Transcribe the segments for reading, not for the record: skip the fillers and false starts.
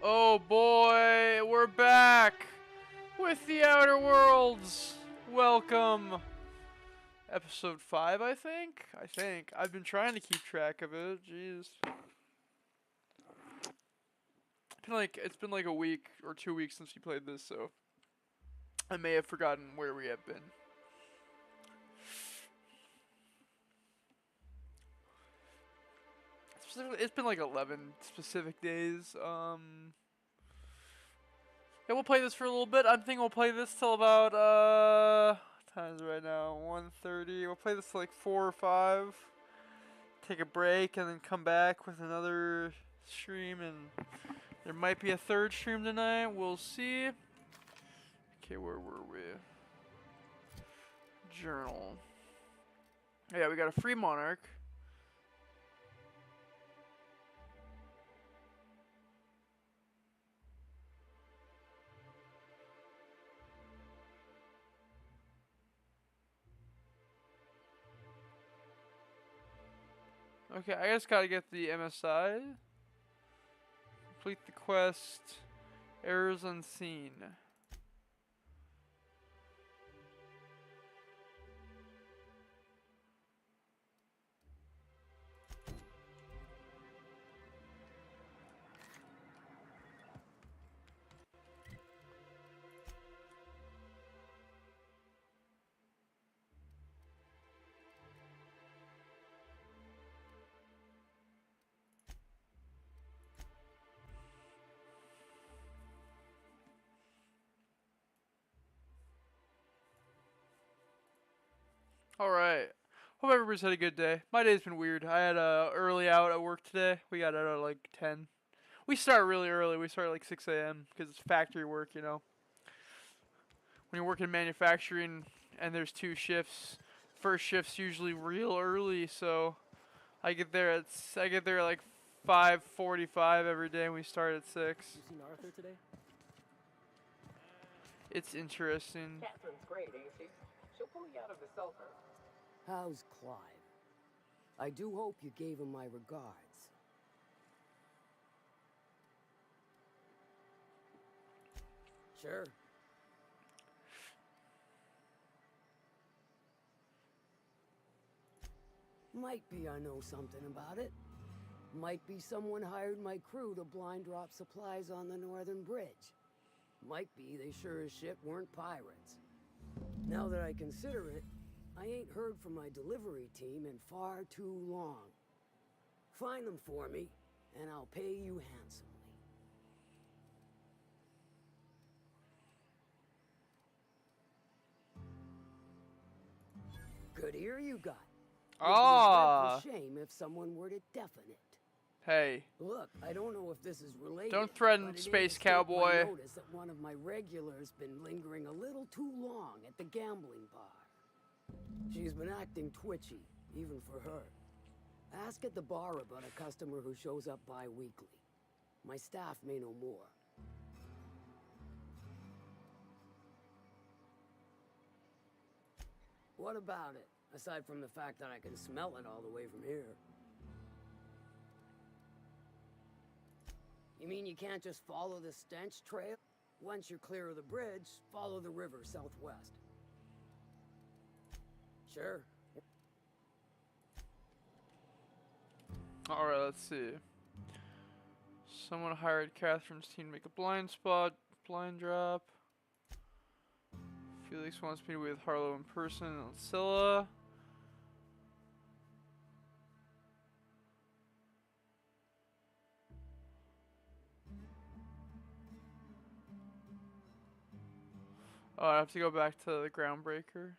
Oh boy, we're back with the Outer Worlds. Welcome. Episode 5, I think. I've been trying to keep track of it. Jeez. It's been like a week or 2 weeks since we played this, so I may have forgotten where we have been. It's been like 11 specific days. Yeah, we'll play this for a little bit. I'm thinking we'll play this till about what time is it right now? 1:30. We'll play this till like 4 or 5. Take a break and then come back with another stream, and there might be a third stream tonight. We'll see. Okay, where were we? Journal. Yeah, we got a free monarch. Okay, I just gotta get the MSI. Complete the quest. Errors unseen. Alright. Hope everybody's had a good day. My day's been weird. I had a early out at work today. We got out at like 10. We start really early. We start at like 6 a.m. because it's factory work, you know. When you're working manufacturing and there's 2 shifts, first shift's usually real early, so I get there at like 5:45 every day and we start at 6. You seen Arthur today? It's interesting. Catherine's great, ain't she? She'll pull you out of the sulfur. How's Clive? I do hope you gave him my regards. Sure. Might be I know something about it. Might be someone hired my crew to blind drop supplies on the northern bridge. Might be they sure as shit weren't pirates. Now that I consider it, I ain't heard from my delivery team in far too long. Find them for me, and I'll pay you handsomely. Good ear you got. It'd be a dreadful shame if someone were to deafen it. Hey. Look, I don't know if this is related. Don't threaten but it Space is escaped my Cowboy. notice that one of my regulars been lingering a little too long at the gambling bar. She's been acting twitchy, even for her. Ask at the bar about a customer who shows up bi-weekly. My staff may know more. What about it? Aside from the fact that I can smell it all the way from here. You mean you can't just follow the stench trail? Once you're clear of the bridge, follow the river southwest. Sure. Alright, let's see. Someone hired Catherine's team to make a blind drop. Felix wants me to be with Harlow in person and Scylla. Oh, I have to go back to the Groundbreaker.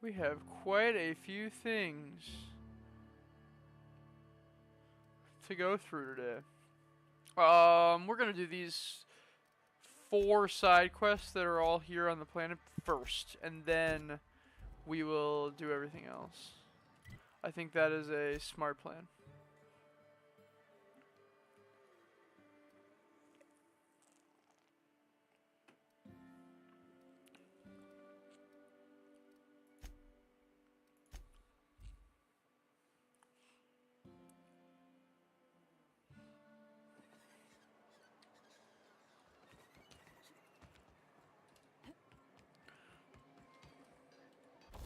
We have quite a few things to go through today. We're gonna do these 4 side quests that are all here on the planet first, and then we will do everything else. I think that is a smart plan.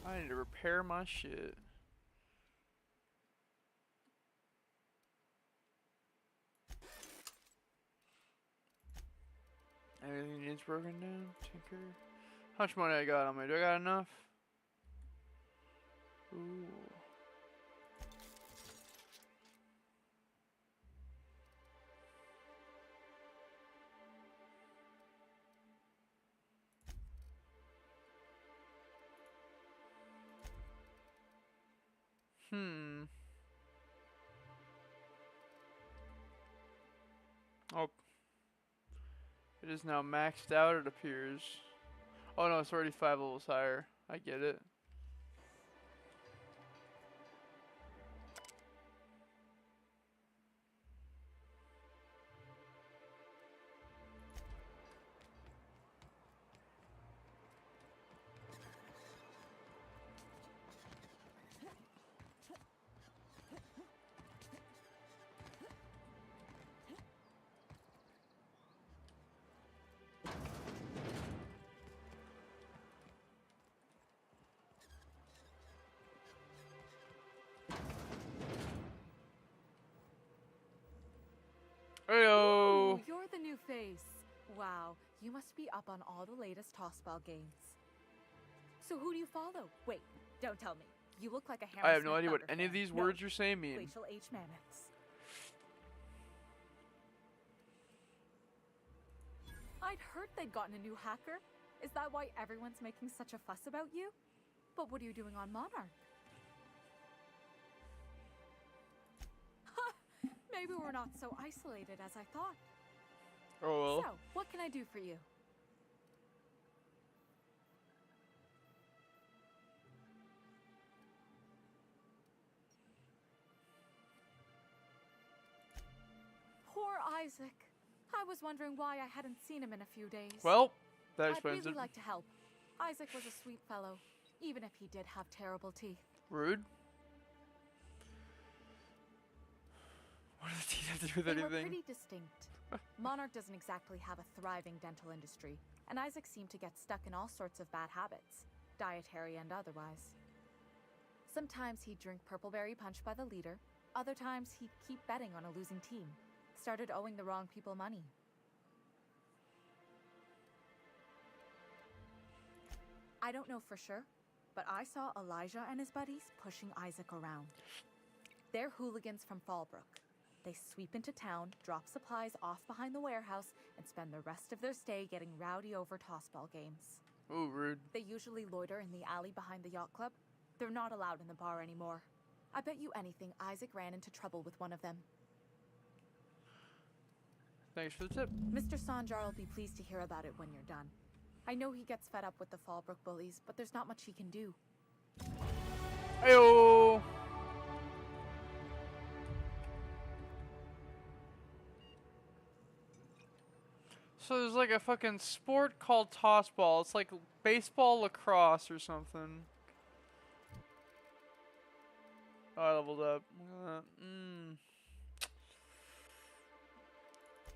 I need to repair my shit. Everything needs broken down. Tinker. How much money I got on me? Do I got enough? Ooh. Oh. It is now maxed out, it appears. Oh no, it's already 5 levels higher. I get it. Heyo! Ooh, you're the new face. Wow, you must be up on all the latest tossball games. So who do you follow? Wait, don't tell me. You look like a Hammersmith I have no idea what Thunder any of fan. these No, words you're saying mean. Glacial H. Mammoths. I'd heard they'd gotten a new hacker. Is that why everyone's making such a fuss about you? But what are you doing on Monarch? Maybe we're not so isolated as I thought. Oh well. So, what can I do for you? Poor Isaac. I was wondering why I hadn't seen him in a few days. Well, that I'd explains really it. like to help. Isaac was a sweet fellow, even if he did have terrible teeth. Rude. What does teeth have to do with They were anything? pretty distinct. Monarch doesn't exactly have a thriving dental industry, and Isaac seemed to get stuck in all sorts of bad habits, dietary and otherwise. Sometimes he'd drink purpleberry punch by the liter, other times he'd keep betting on a losing team, started owing the wrong people money. I don't know for sure, but I saw Elijah and his buddies pushing Isaac around. They're hooligans from Fallbrook. They sweep into town, drop supplies off behind the warehouse, and spend the rest of their stay getting rowdy over tossball games. Ooh, rude. They usually loiter in the alley behind the yacht club. They're not allowed in the bar anymore. I bet you anything Isaac ran into trouble with one of them. Thanks for the tip. Mr. Sanjar will be pleased to hear about it when you're done. I know he gets fed up with the Fallbrook bullies, but there's not much he can do. Heyo! So there's like a fucking sport called tossball. It's like baseball lacrosse or something. Oh, I leveled up.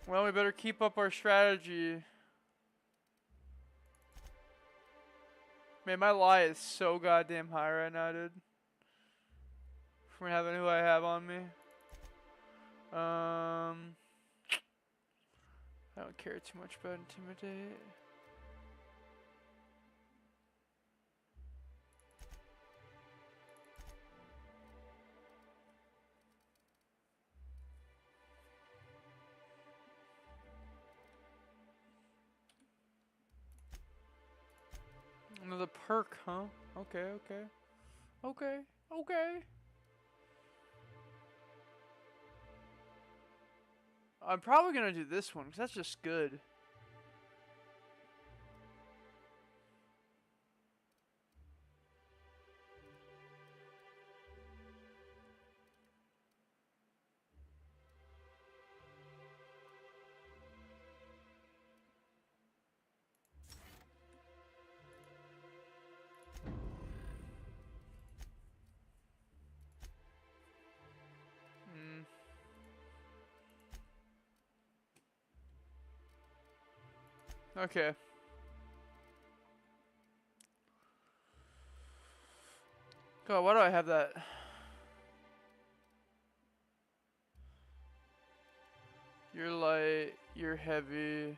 Well, we better keep up our strategy. Man, my lie is so goddamn high right now, dude. From having who I have on me. I don't care too much about Intimidate. Another perk, huh? Okay, okay. Okay, okay. I'm probably gonna do this one, because that's just good. Mm. Okay. God, why do I have that? You're light, you're heavy.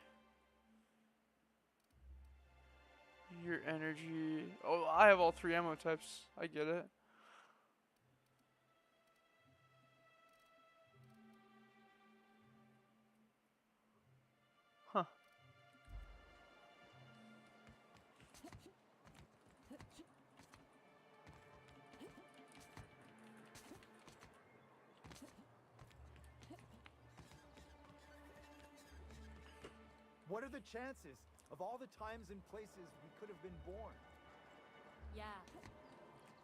Your energy. Oh, I have all 3 ammo types. I get it. Huh. What are the chances of all the times and places we could have been born? Yeah.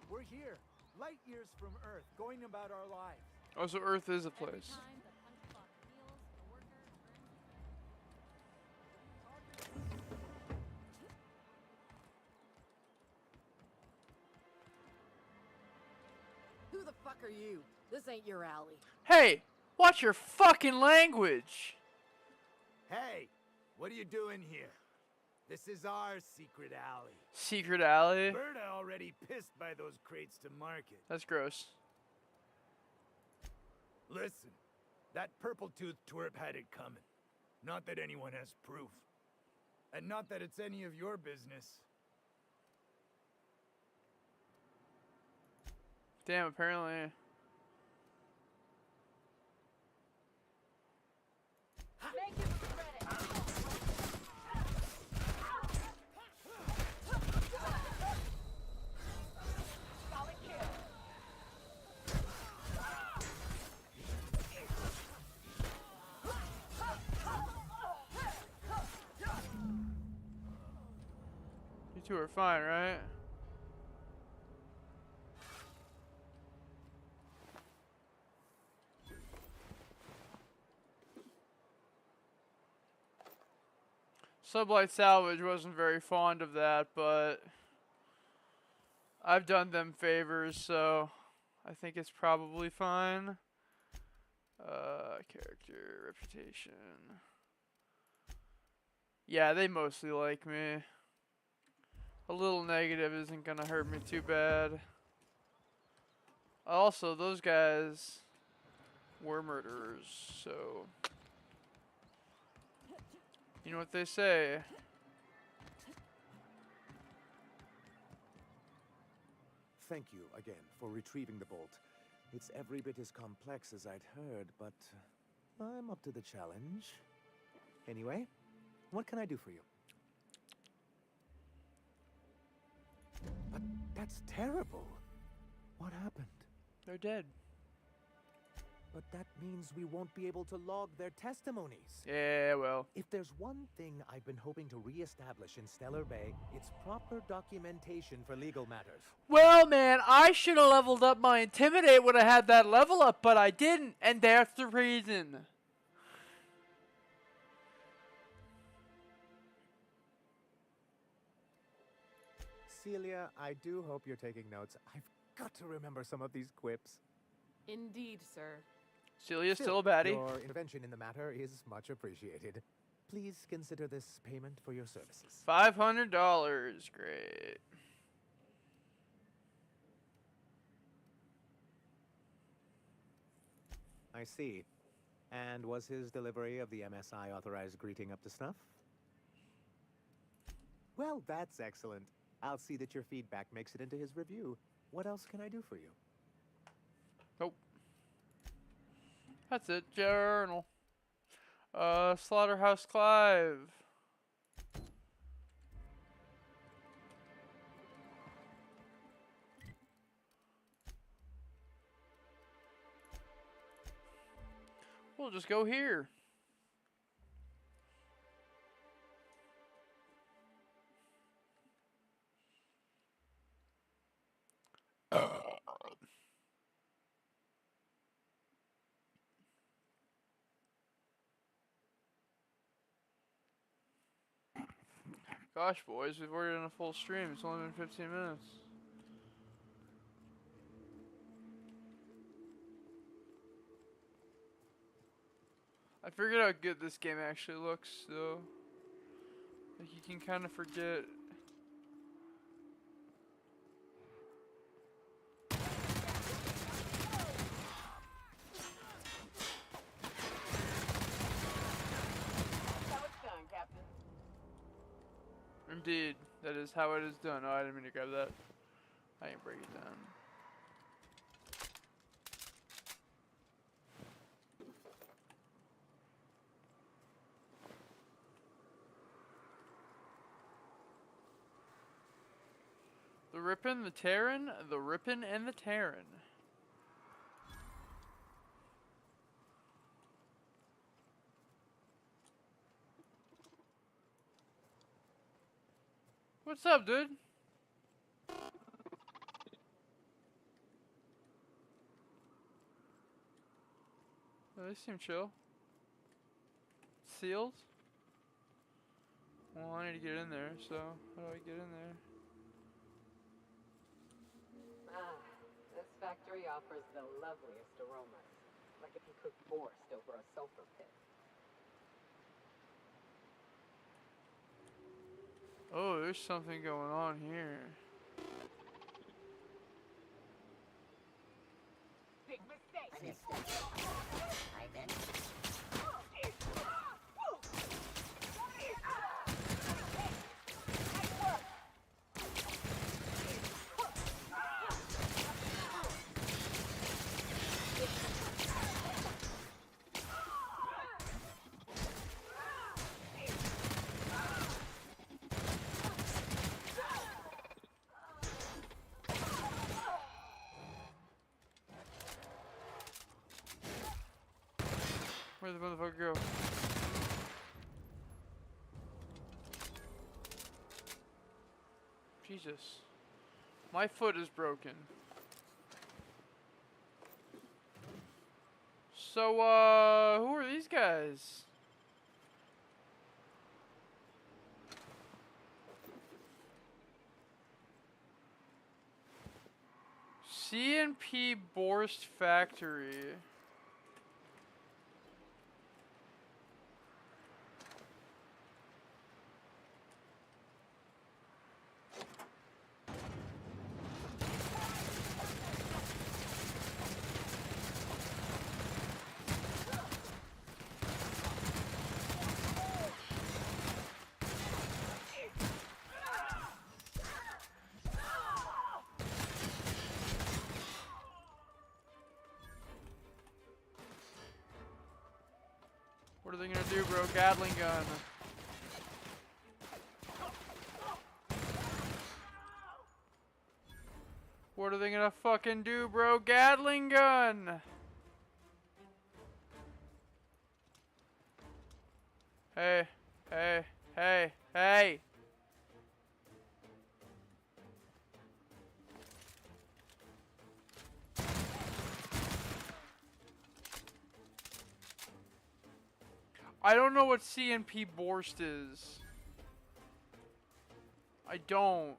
We're here, light years from Earth, going about our lives. Oh, so Earth is a place. Who the fuck are you? This ain't your alley. Hey! Watch your fucking language! Hey, what are you doing here? This is our secret alley. Secret alley? Berta already pissed by those crates to market. That's gross. Listen, that purple-toothed twerp had it coming. Not that anyone has proof. And not that it's any of your business. Damn, apparently. Make him shred it. Solid kill. You two are fine, right? Sublight Salvage wasn't very fond of that, but I've done them favors, so I think it's probably fine. Character, reputation. Yeah, they mostly like me. A little negative isn't gonna hurt me too bad. Also, those guys were murderers, so you know what they say. Thank you again for retrieving the bolt. It's every bit as complex as I'd heard, but I'm up to the challenge. Anyway, what can I do for you? But that's terrible. What happened? They're dead. But that means we won't be able to log their testimonies. Yeah, well. If there's one thing I've been hoping to re-establish in Stellar Bay, it's proper documentation for legal matters. Well, man, I should have leveled up my Intimidate when I had that level up, but I didn't, and that's the reason. Celia, I do hope you're taking notes. I've got to remember some of these quips. Indeed, sir. Celia's still a baddie. Your intervention in the matter is much appreciated. Please consider this payment for your services. $500. Great. I see. And was his delivery of the MSI authorized greeting up to snuff? Well, that's excellent. I'll see that your feedback makes it into his review. What else can I do for you? Nope. That's it. Journal. Slaughterhouse Clive. We'll just go here. Gosh, boys, we've already done a full stream. It's only been 15 minutes. I figured out how good this game actually looks, though. Like, you can kind of forget. How it's done, Captain. Indeed, that is how it is done. Oh, I didn't mean to grab that. I can break it down. The Rippin', the Terran, the Rippin' and the Terran. What's up, dude? Oh, they seem chill. Sealed? Well, I need to get in there, so how do I get in there? Ah, this factory offers the loveliest aromas. Like if you cooked borscht over a sulfur pit. Oh, there's something going on here. Big mistake. Where'd the motherfucker go? Jesus. My foot is broken. So, who are these guys? C&P Borscht Factory. What are they gonna do, bro? Gatling gun. What are they gonna fucking do, bro? Gatling gun! Hey, hey, hey, hey! I don't know what C&P Borscht is. I don't.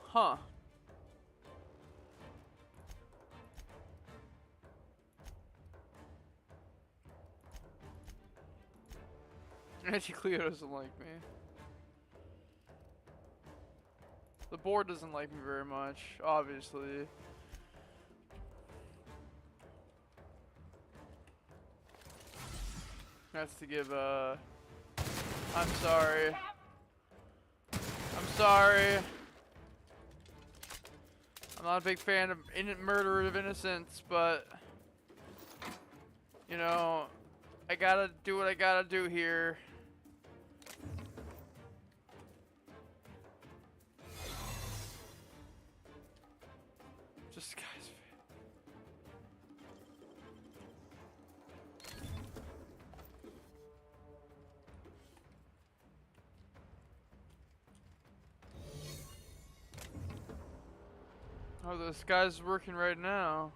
Huh. Auntie Cleo doesn't like me. The board doesn't like me very much, obviously. That's to give I'm sorry. I'm sorry. I'm not a big fan of murder of innocents, but you know, I gotta do what I gotta do here. Just guys. Oh, this guy's working right now.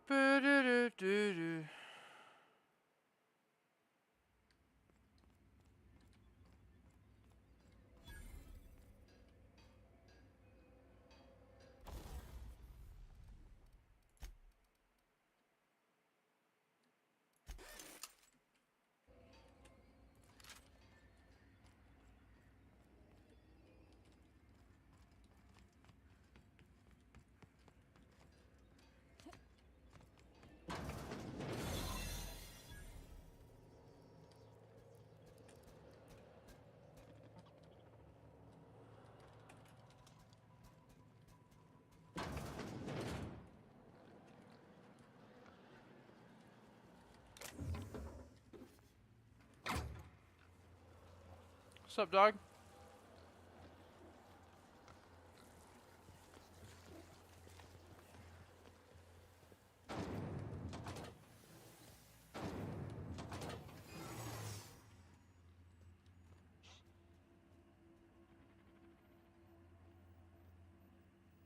Ba-do-do-do-do. What's up, dog?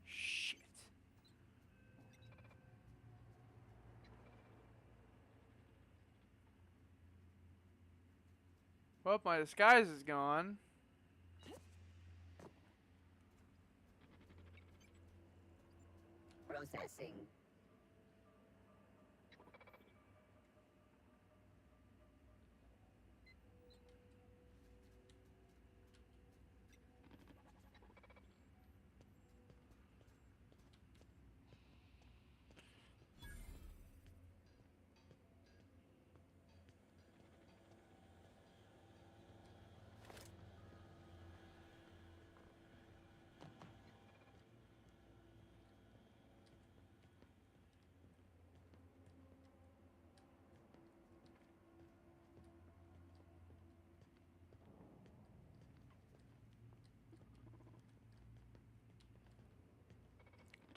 Shit. Well, my disguise is gone. Processing.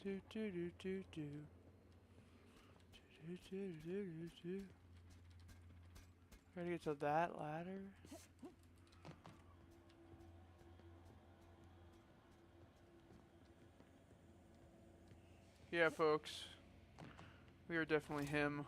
Do do do do do. Do do do do do. Gotta get to that ladder. Yeah, folks. We are definitely him.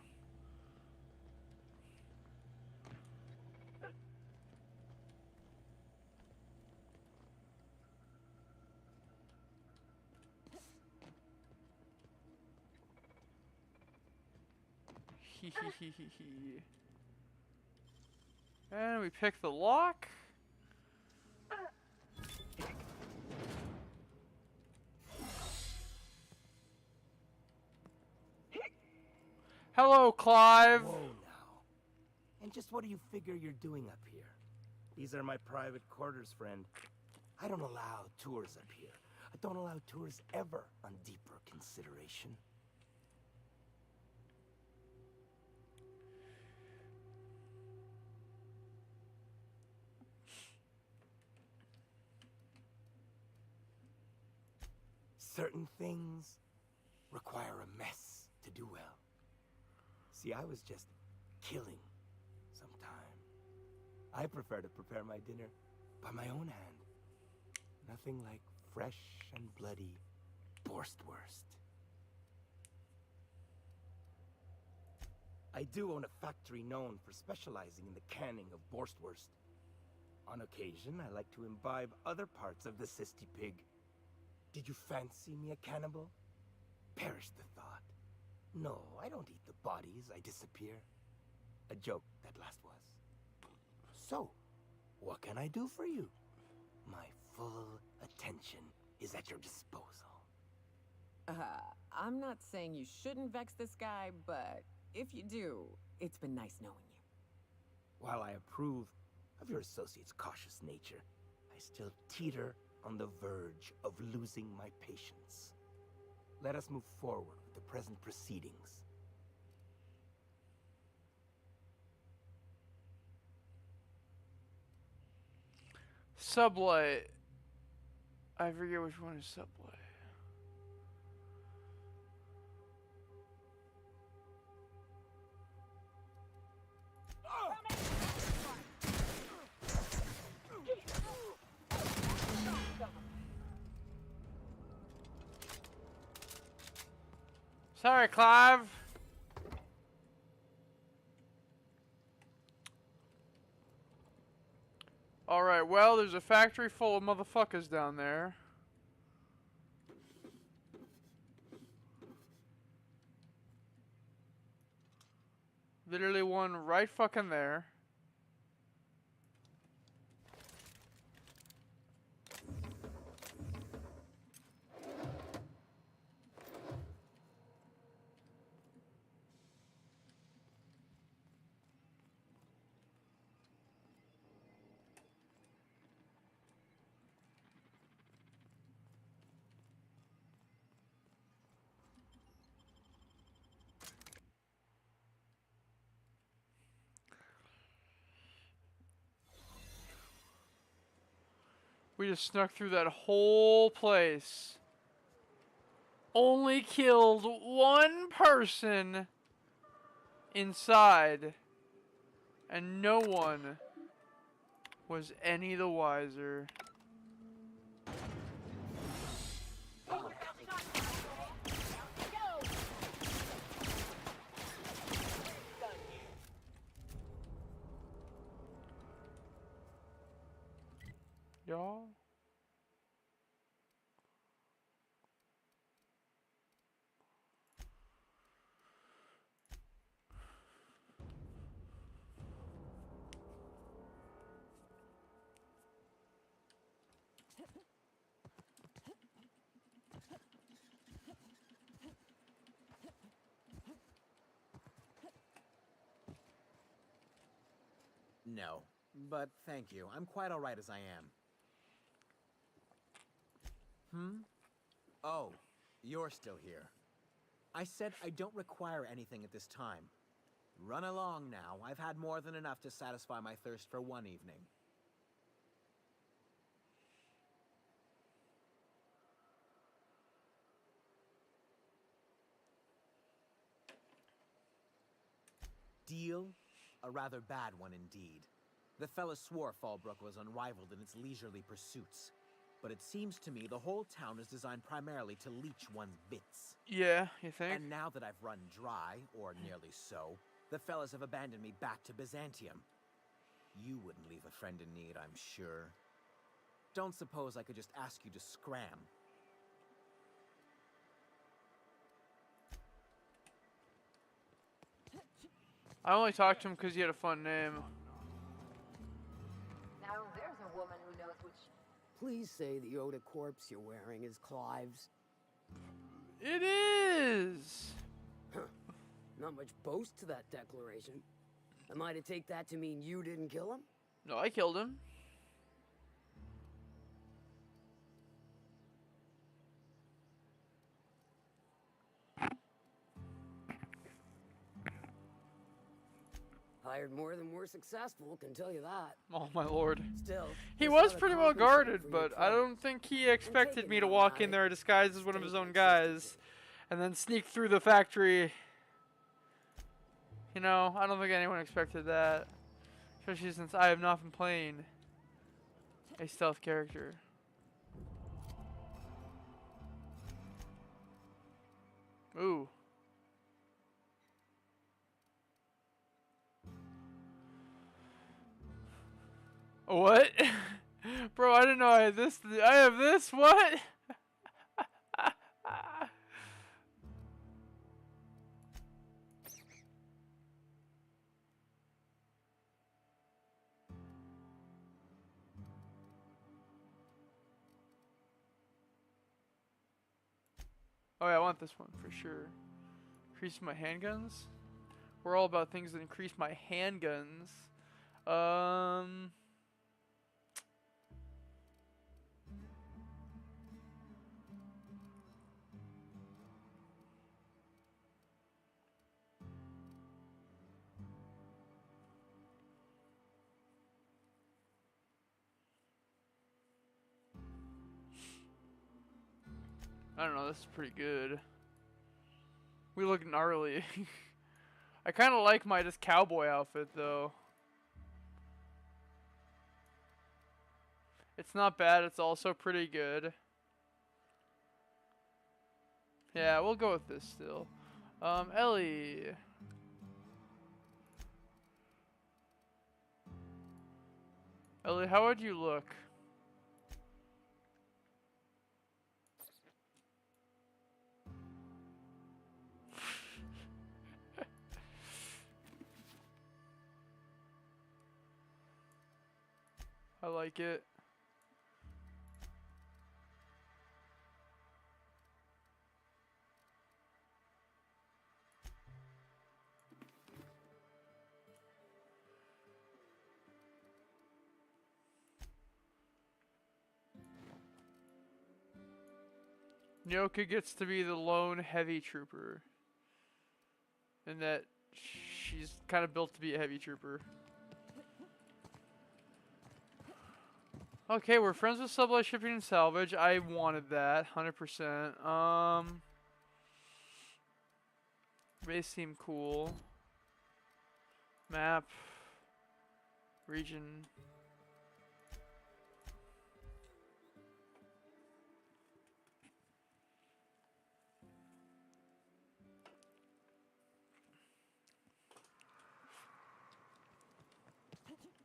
Hee hee hee hee hee. And we pick the lock. Hello, Clive. Whoa now. And just what do you figure you're doing up here? These are my private quarters, friend. I don't allow tours up here. I don't allow tours ever on deeper consideration. Certain things require a mess to do well. See, I was just killing some time. I prefer to prepare my dinner by my own hand. Nothing like fresh and bloody Borstwurst. I do own a factory known for specializing in the canning of Borstwurst. On occasion, I like to imbibe other parts of the Sisty pig. Did you fancy me a cannibal? Perish the thought. No, I don't eat the bodies, I disappear. A joke, that last was. So, what can I do for you? My full attention is at your disposal. I'm not saying you shouldn't vex this guy, but if you do, it's been nice knowing you. While I approve of your associate's cautious nature, I still teeter on the verge of losing my patience. Let us move forward with the present proceedings. Sublight. I forget which one is Sublight. Sorry, Clive. Alright, well, there's a factory full of motherfuckers down there. Literally one right fucking there. We just snuck through that whole place. Only killed one person inside. And no one was any the wiser. Y'all? No, but thank you. I'm quite all right as I am. Oh, you're still here. I said I don't require anything at this time. Run along now. I've had more than enough to satisfy my thirst for one evening. Deal? A rather bad one indeed. The fella swore Fallbrook was unrivaled in its leisurely pursuits. But it seems to me the whole town is designed primarily to leech one's bits. Yeah, you think? And now that I've run dry, or nearly so, the fellas have abandoned me back to Byzantium. You wouldn't leave a friend in need, I'm sure. Don't suppose I could just ask you to scram. I only talked to him because he had a fun name. Now there's a woman who knows which... Please say the Yoda corpse you're wearing is Clive's. It is! Not much boast to that declaration. Am I to take that to mean you didn't kill him? No, I killed him. Hired more than we're successful, can tell you that. Oh my lord. Still, He this was oughta pretty well compensate for guarded, your but I trouble. don't think he expected it me to now, walk in Nai. there disguised as one of his State own consistency. guys and then sneak through the factory. You know, I don't think anyone expected that. Especially since I have not been playing a stealth character. Ooh. What? Bro, I didn't know I had this. I have this? What? Oh yeah, I want this one for sure. Increase my handguns. We're all about things that increase my handguns. I don't know, this is pretty good. We look gnarly. I kind of like my just cowboy outfit though. It's not bad, it's also pretty good. Yeah, we'll go with this still. Ellie. Ellie, how would you look? I like it. Nyoka gets to be the lone heavy trooper. And that she's kind of built to be a heavy trooper. Okay, we're friends with Sublight Shipping and Salvage. I wanted that, 100%. They seem cool. Map. Region.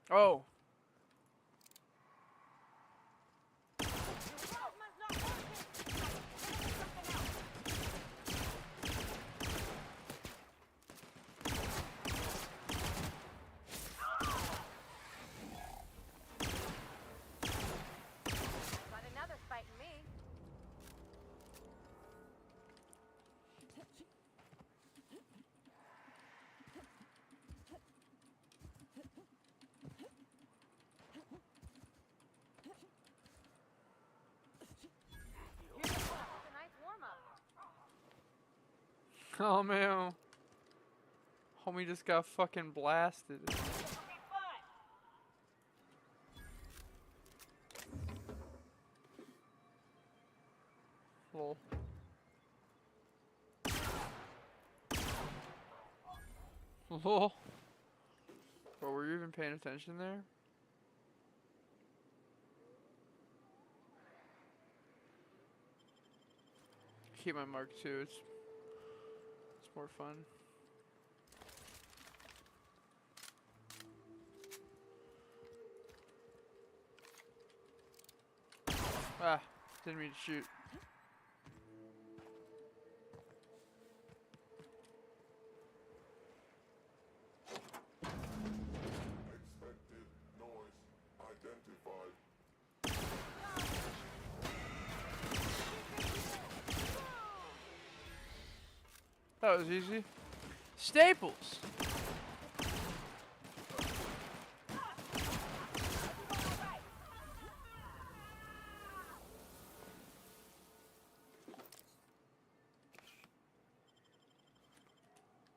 Oh. Got another fighting me. Here's a nice warm-up. Oh man. Homie just got fucking blasted. Lol. Lol. Bro, were you even paying attention there? Keep my mark too. It's more fun. Ah, didn't mean to shoot. Expected noise identified. That was easy. Staples.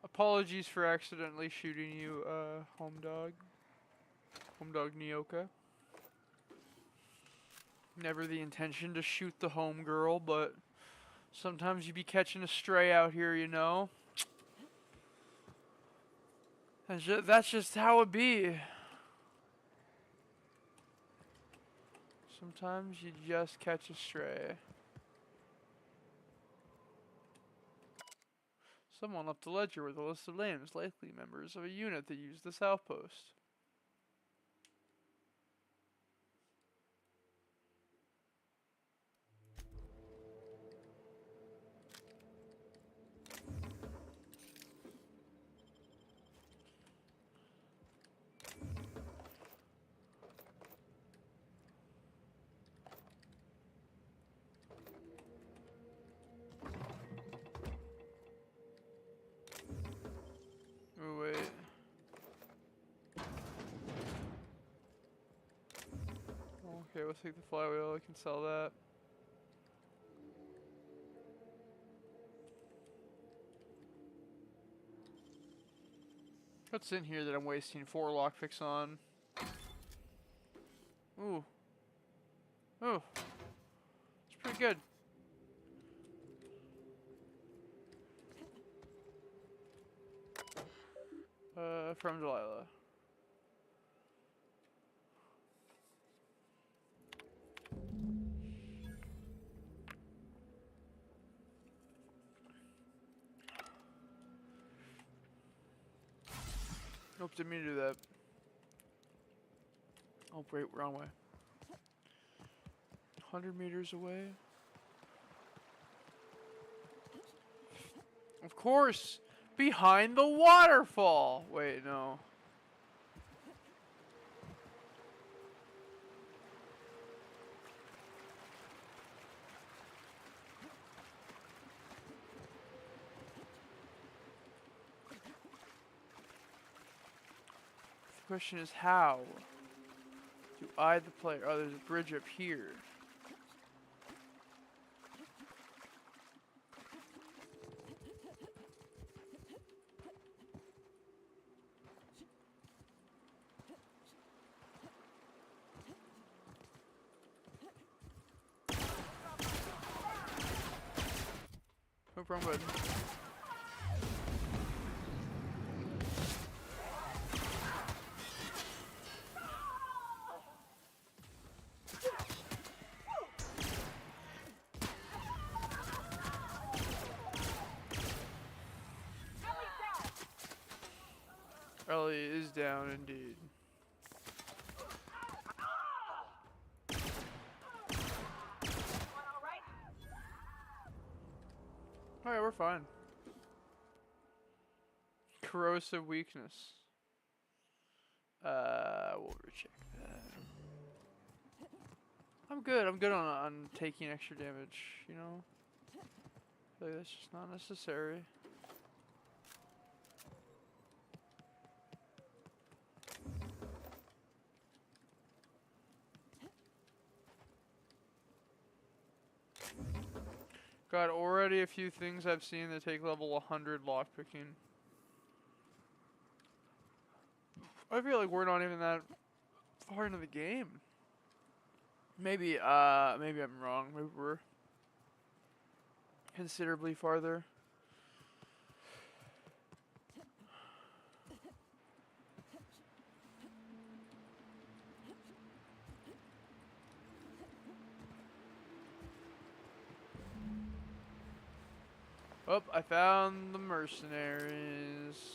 Apologies for accidentally shooting you, home dog. Home dog Nyoka. Never the intention to shoot the home girl, but sometimes you be catching a stray out here, you know. That's just how it be. Sometimes you just catch a stray. Someone left a ledger with a list of names, likely members of a unit that used this outpost. Okay, we'll take the flywheel. I can sell that. What's in here that I'm wasting 4 lockpicks on? Ooh. Ooh. It's pretty good. From Delilah. Nope, didn't mean to do that. Oh, wait, wrong way. 100 meters away. Of course! Behind the waterfall! Wait, no. The question is how do I, the player? Oh, there's a bridge up here. Oh, wrong button. Ellie is down indeed. Alright, we're fine. Corrosive weakness. We'll recheck that. I'm good on taking extra damage, you know? I feel like that's just not necessary. Got already a few things I've seen that take level 100 lockpicking. I feel like we're not even that far into the game. Maybe I'm wrong. Maybe we're considerably farther. Oh, I found the mercenaries.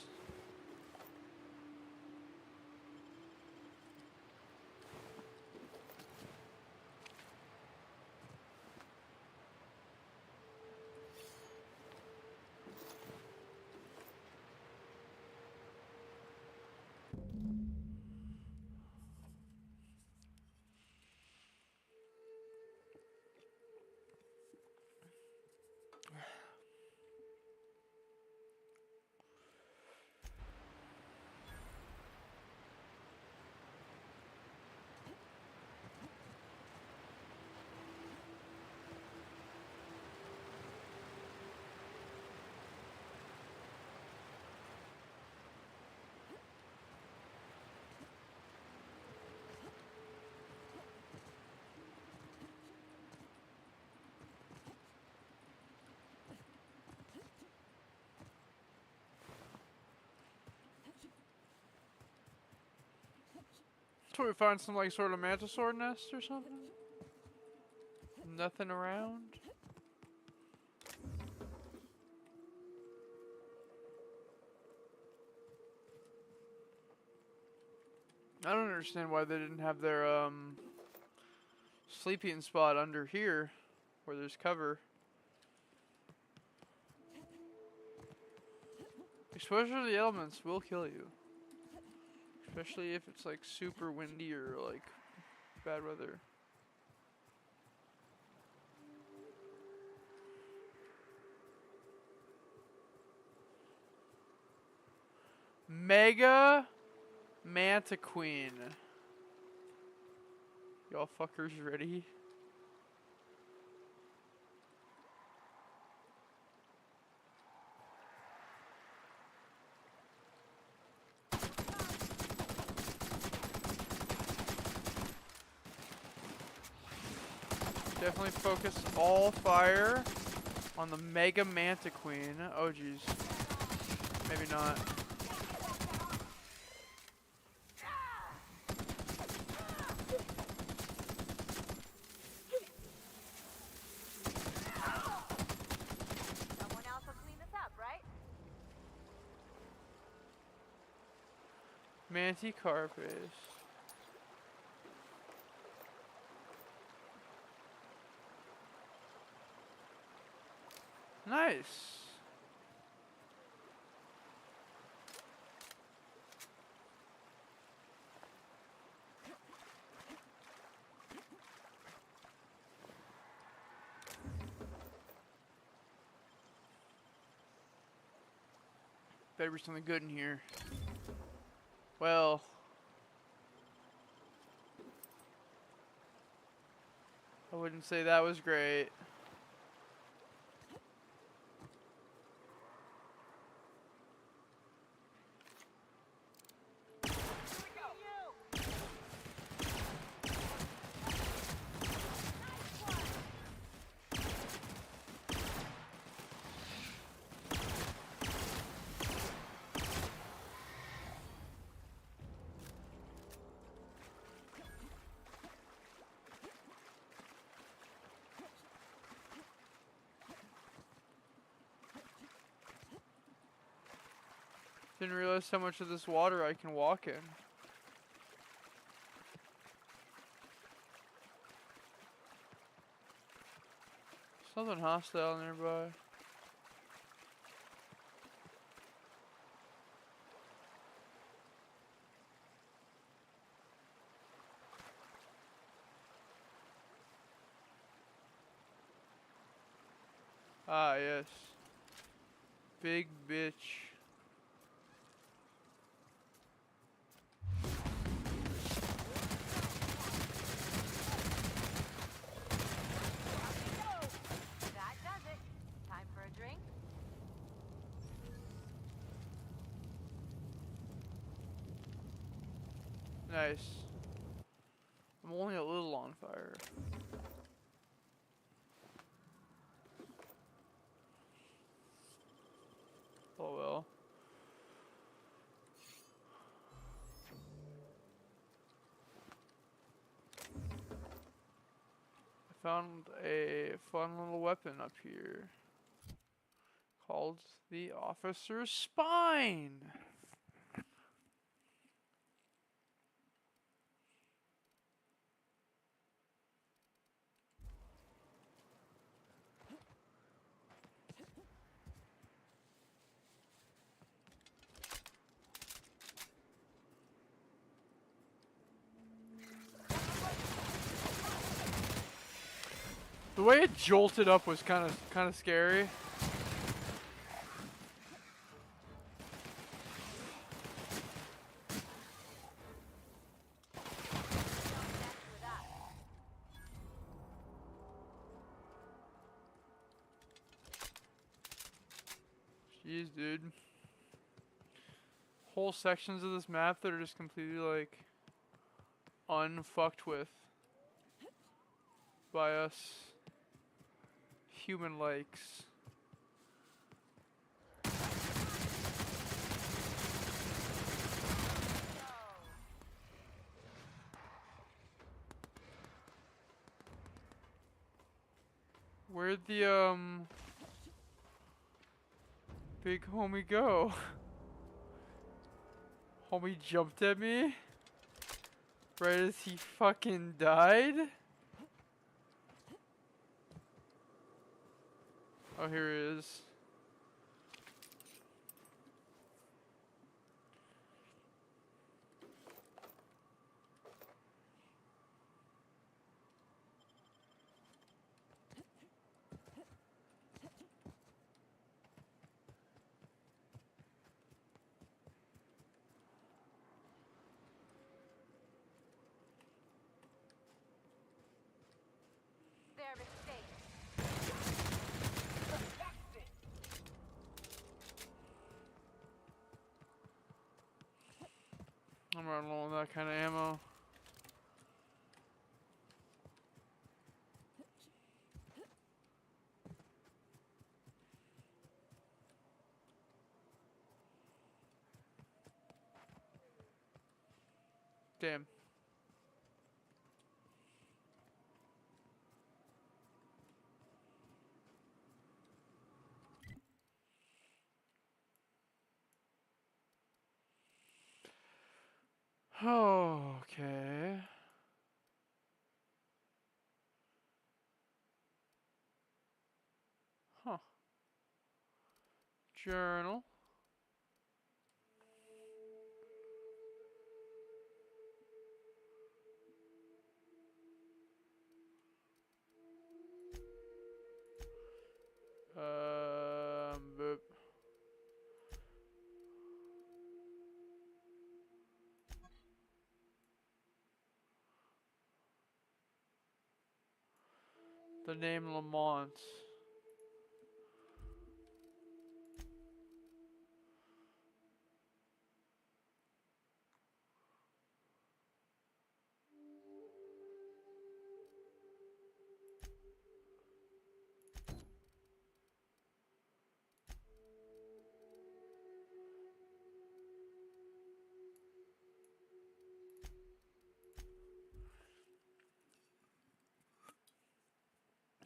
So we find some like sort of mantisaur nest or something? Nothing around? I don't understand why they didn't have their sleeping spot under here where there's cover. Exposure to the elements will kill you. Especially if it's like super windy or like bad weather. Mega Mantiqueen. Y'all fuckers ready? Definitely focus all fire on the Mega Manta Queen. Oh geez. Maybe not. Someone else will clean this up, right? Manticarpus. Nice. Better be something good in here. Well, I wouldn't say that was great. Didn't realize how much of this water I can walk in. Something hostile nearby. Ah, yes. Big bitch. That does it. Time for a drink? Nice. I'm only a little on fire. Oh well. I found a fun little weapon up here called the Officer's Spine. The way it jolted up was kind of scary. Jeez, dude. Whole sections of this map that are just completely like unfucked with by us human likes. Where'd the big homie go? Homie jumped at me right as he fucking died? Oh, here he is. I'm running low on that kind of ammo. Damn. Oh, okay. Huh. Journal. Boop. The name Lamont.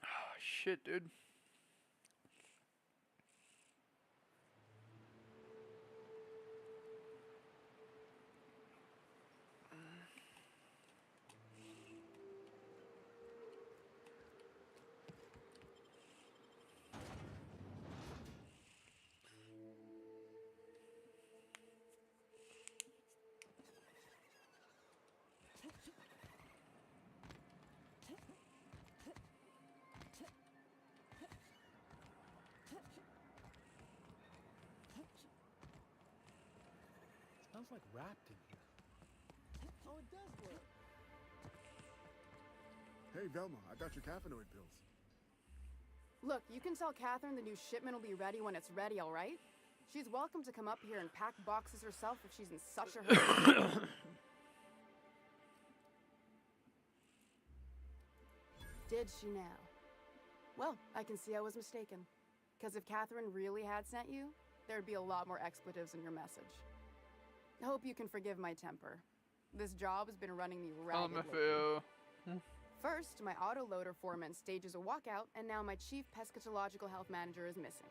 Oh, shit, dude. Smells like wrapped in here. Oh, it does work. Hey, Velma, I got your caffeinoid pills. Look, you can tell Catherine the new shipment will be ready when it's ready, all right? She's welcome to come up here and pack boxes herself if she's in such a hurry. Did she now? Well, I can see I was mistaken. Because if Catherine really had sent you, there'd be a lot more expletives in your message. I hope you can forgive my temper. This job has been running me ragged lately. LMFAO. First, my autoloader foreman stages a walkout, and now my chief pescatological health manager is missing.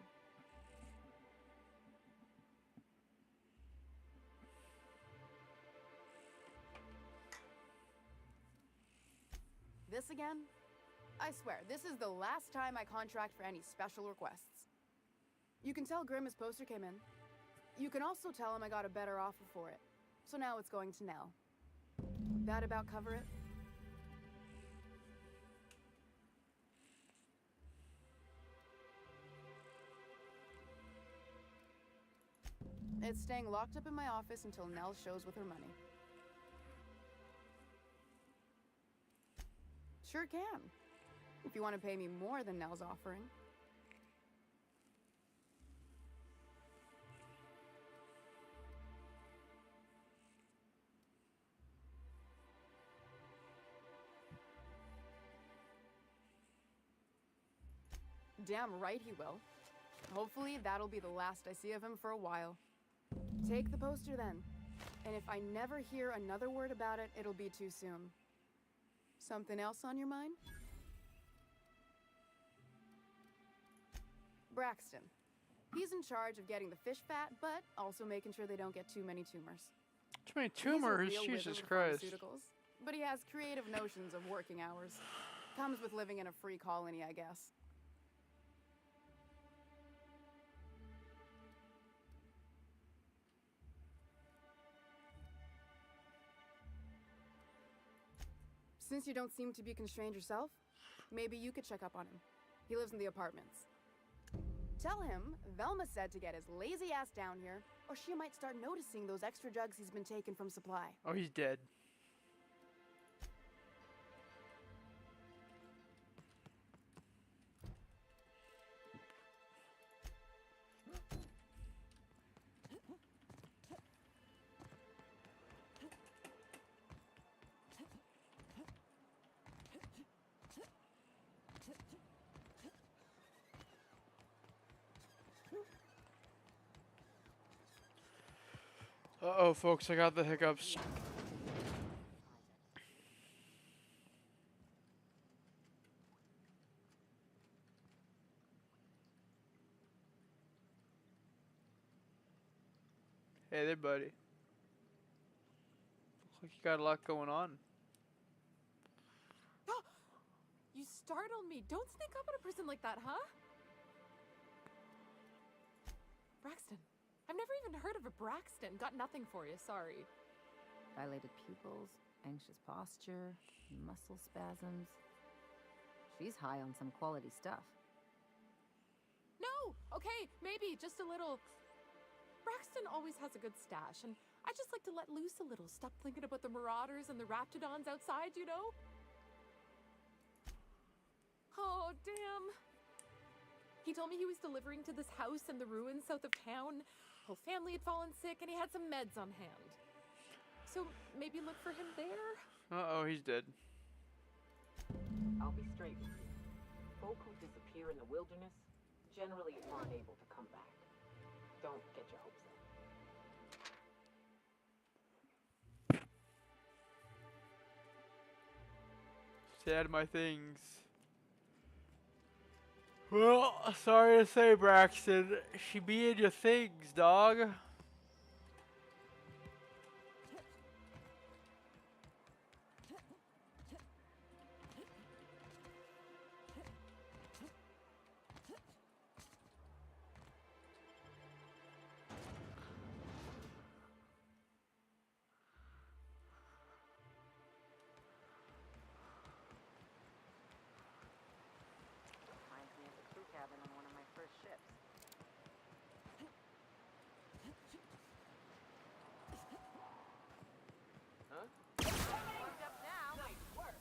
This again? I swear, this is the last time I contract for any special requests. You can tell Grim his poster came in. You can also tell him I got a better offer for it. So now it's going to Nell. That about cover it? It's staying locked up in my office until Nell shows with her money. Sure can. If you want to pay me more than Nell's offering. Damn right he will. Hopefully that'll be the last I see of him for a while. Take the poster then. And if I never hear another word about it, it'll be too soon. Something else on your mind? Braxton. He's in charge of getting the fish fat, but also making sure they don't get too many tumors. Too many He's a tumors? real wizard Jesus with Christ. pharmaceuticals, but he has creative notions of working hours. Comes with living in a free colony, I guess. Since you don't seem to be constrained yourself, maybe you could check up on him. He lives in the apartments. Tell him Velma said to get his lazy ass down here, or she might start noticing those extra drugs he's been taking from supply. Oh, he's dead. Uh-oh, folks, I got the hiccups. Hey there, buddy. Looks like you got a lot going on. You startled me. Don't sneak up on a person like that, huh? Braxton. I've never even heard of a Braxton. Got nothing for you, sorry. Dilated pupils, anxious posture, muscle spasms. She's high on some quality stuff. No! Okay, maybe, just a little. Braxton always has a good stash, and I just like to let loose a little. Stop thinking about the marauders and the raptidons outside, you know? Oh, damn. He told me he was delivering to this house in the ruins south of town. Whole family had fallen sick, and he had some meds on hand. So maybe look for him there? Uh-oh, he's dead. I'll be straight with you. Folk who disappear in the wilderness generally aren't able to come back. Don't get your hopes up. Stay out of my things. Well, sorry to say, Braxton, she be in your things, dog. Reminds me of the crew cabin on one of my first ships. Warmed up now. Nice work.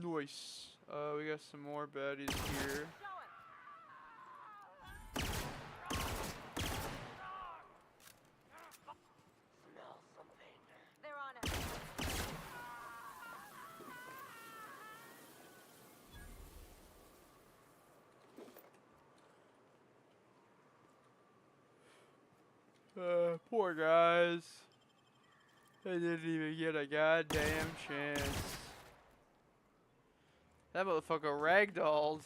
Nice. We got some more baddies here. They're on it. Poor guys. They didn't even get a goddamn chance. That motherfucker ragdolled.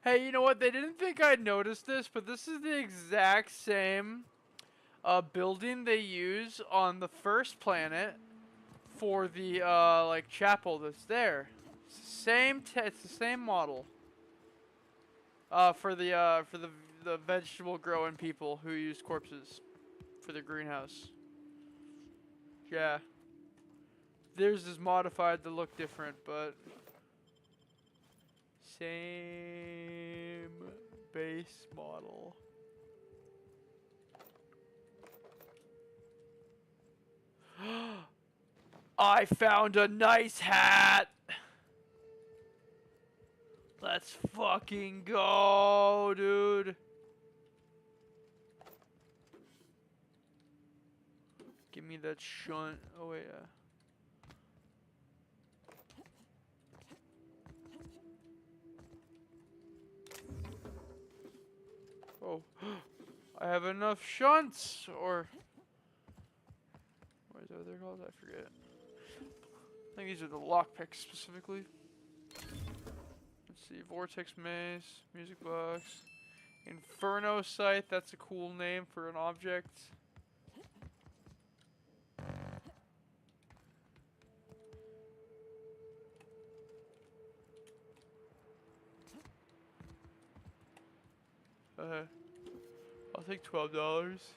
Hey, you know what? They didn't think I'd notice this, but this is the exact same building they use on the first planet for the like chapel that's there. It's the same. It's the same model. For the vegetable growing people who use corpses for their greenhouse. Yeah. Theirs is modified to look different, but same base model. I found a nice hat! Let's fucking go, dude. Give me that shunt. Oh, wait, Oh, I have enough shunts, or what is that what they're called? I forget. I think these are the lockpicks specifically. Let's see, Vortex Maze, Music Box, Inferno Sight, that's a cool name for an object. I'll take $12.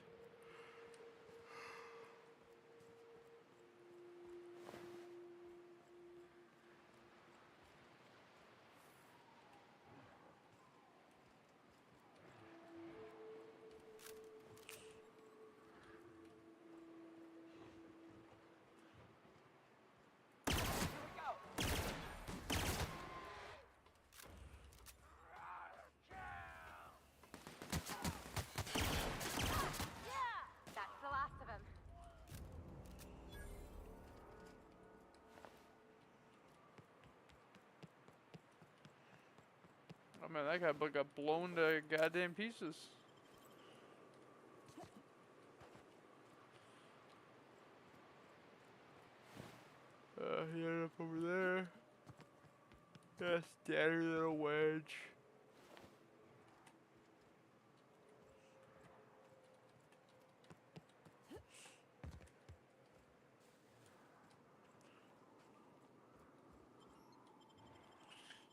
Oh man, that guy got blown to goddamn pieces. He ended up over there. Yeah, standing little wedge.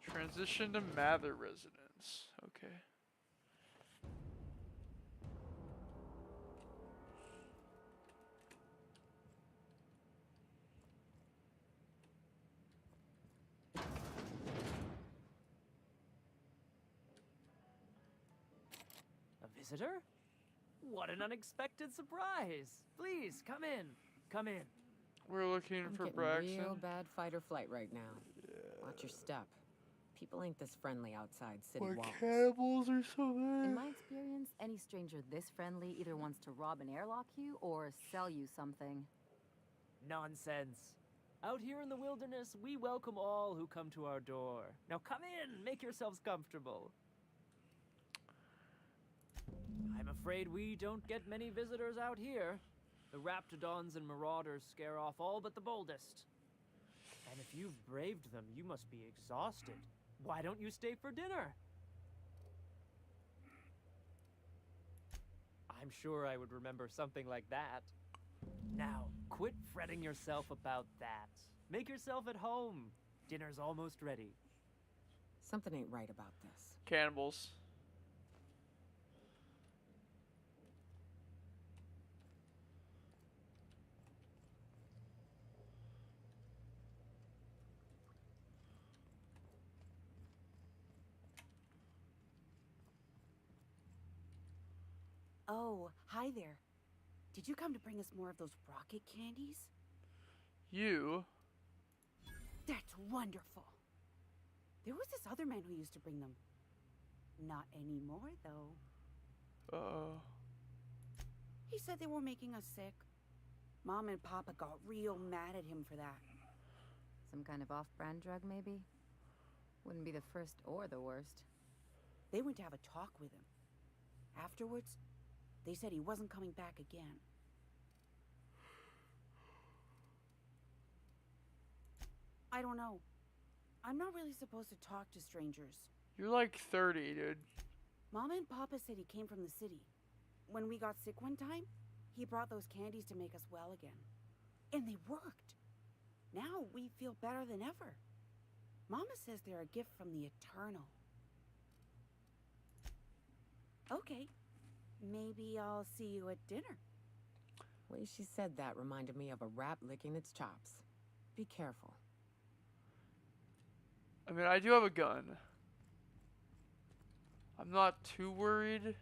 Transition to Mather residence. Okay. A visitor? What an unexpected surprise! Please, come in. Come in. We're looking I'm for getting Braxton. real bad fight or flight right now. Watch your step. People ain't this friendly outside city My walls. cannibals are so In bad. my experience, any stranger this friendly either wants to rob and airlock you or sell you something. Nonsense. Out here in the wilderness, we welcome all who come to our door. Now come in, make yourselves comfortable. I'm afraid we don't get many visitors out here. The Raptidons and Marauders scare off all but the boldest. And if you've braved them, you must be exhausted. Why don't you stay for dinner? I'm sure I would remember something like that. Now, quit fretting yourself about that. Make yourself at home. Dinner's almost ready. Something ain't right about this. Cannibals. Oh, hi there. Did you come to bring us more of those rocket candies? You. That's wonderful. There was this other man who used to bring them. Not anymore, though. Uh-oh. He said they were making us sick. Mom and Papa got real mad at him for that. Some kind of off-brand drug, maybe? Wouldn't be the first or the worst. They went to have a talk with him. Afterwards, they said he wasn't coming back again. I don't know. I'm not really supposed to talk to strangers. You're like 30, dude. Mama and Papa said he came from the city. When we got sick one time, he brought those candies to make us well again. And they worked. Now we feel better than ever. Mama says they're a gift from the Eternal. Okay. Maybe I'll see you at dinner. Way she said that reminded me of a rat licking its chops. Be careful. I mean, I do have a gun. I'm not too worried.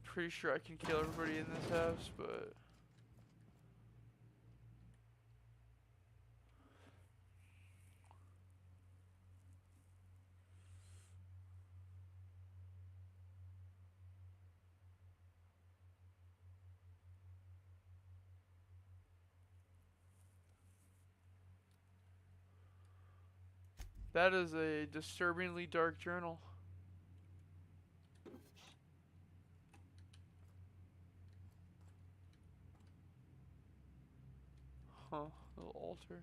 Pretty sure I can kill everybody in this house, but that is a disturbingly dark journal. Huh, little altar.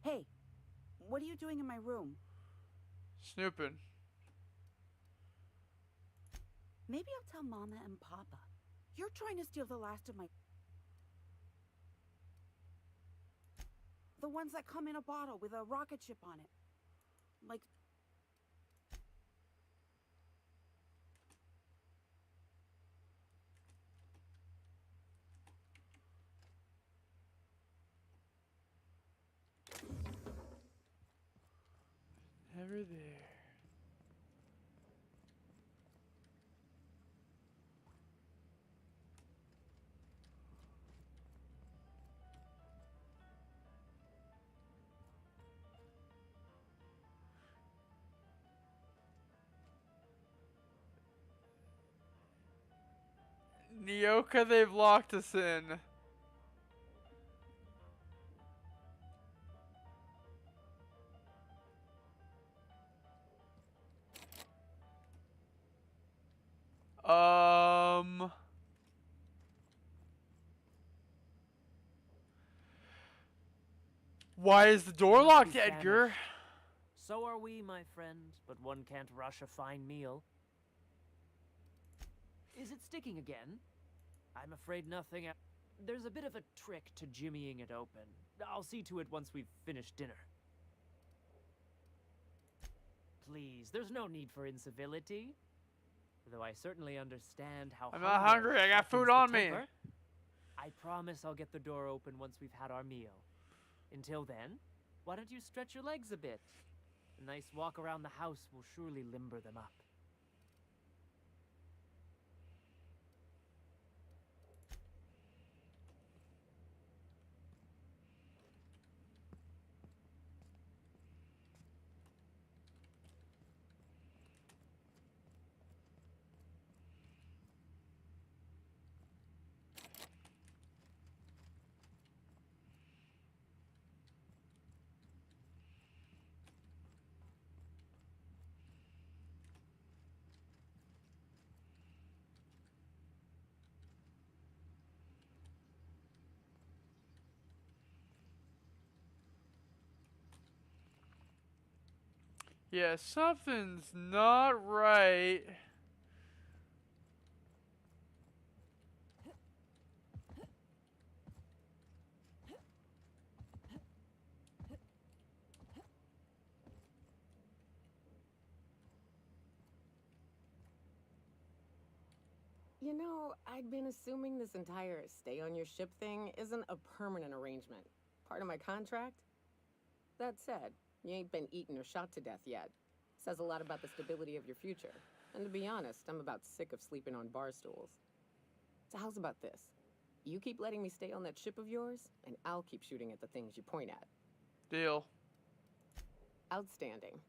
Hey, what are you doing in my room? Snooping. Maybe I'll tell Mama and Papa. You're trying to steal the last of my... The ones that come in a bottle with a rocket ship on it. Like... Nyoka, they've locked us in. Why is the door locked, Edgar? So are we, my friend, but one can't rush a fine meal. Is it sticking again? I'm afraid nothing. There's a bit of a trick to jimmying it open. I'll see to it once we've finished dinner. Please, there's no need for incivility. Though I certainly understand how I'm not hungry, I got food on me. I promise I'll get the door open once we've had our meal. Until then, why don't you stretch your legs a bit? A nice walk around the house will surely limber them up. Yeah, something's not right. You know, I'd been assuming this entire stay on your ship thing isn't a permanent arrangement. Part of my contract? That said, you ain't been eaten or shot to death yet. Says a lot about the stability of your future. And to be honest, I'm about sick of sleeping on bar stools. So how's about this? You keep letting me stay on that ship of yours, and I'll keep shooting at the things you point at. Deal. Outstanding.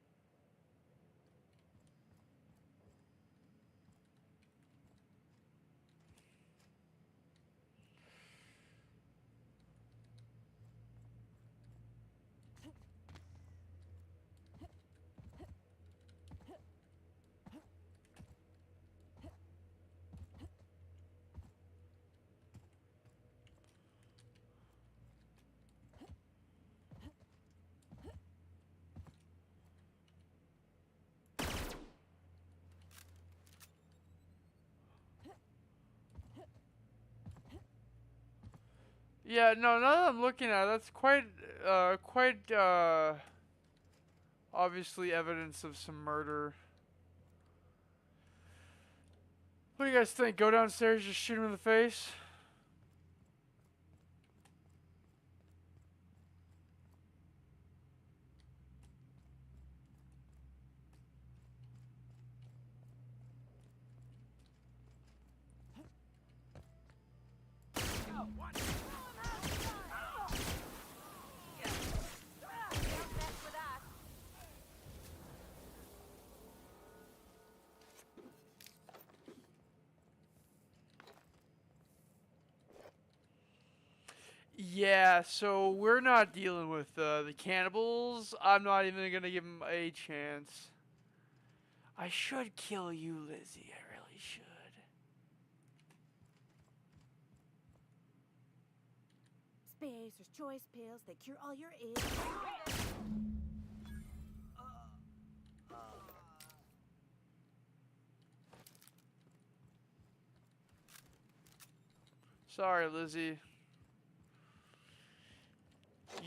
Yeah, no, now that I'm looking at it, that's quite obviously evidence of some murder. What do you guys think? Go downstairs, just shoot him in the face? Yeah, so we're not dealing with the cannibals. I'm not even gonna give them a chance. I should kill you, Lizzie. I really should. Spacer's choice pills, they cure all your ills. Sorry, Lizzie.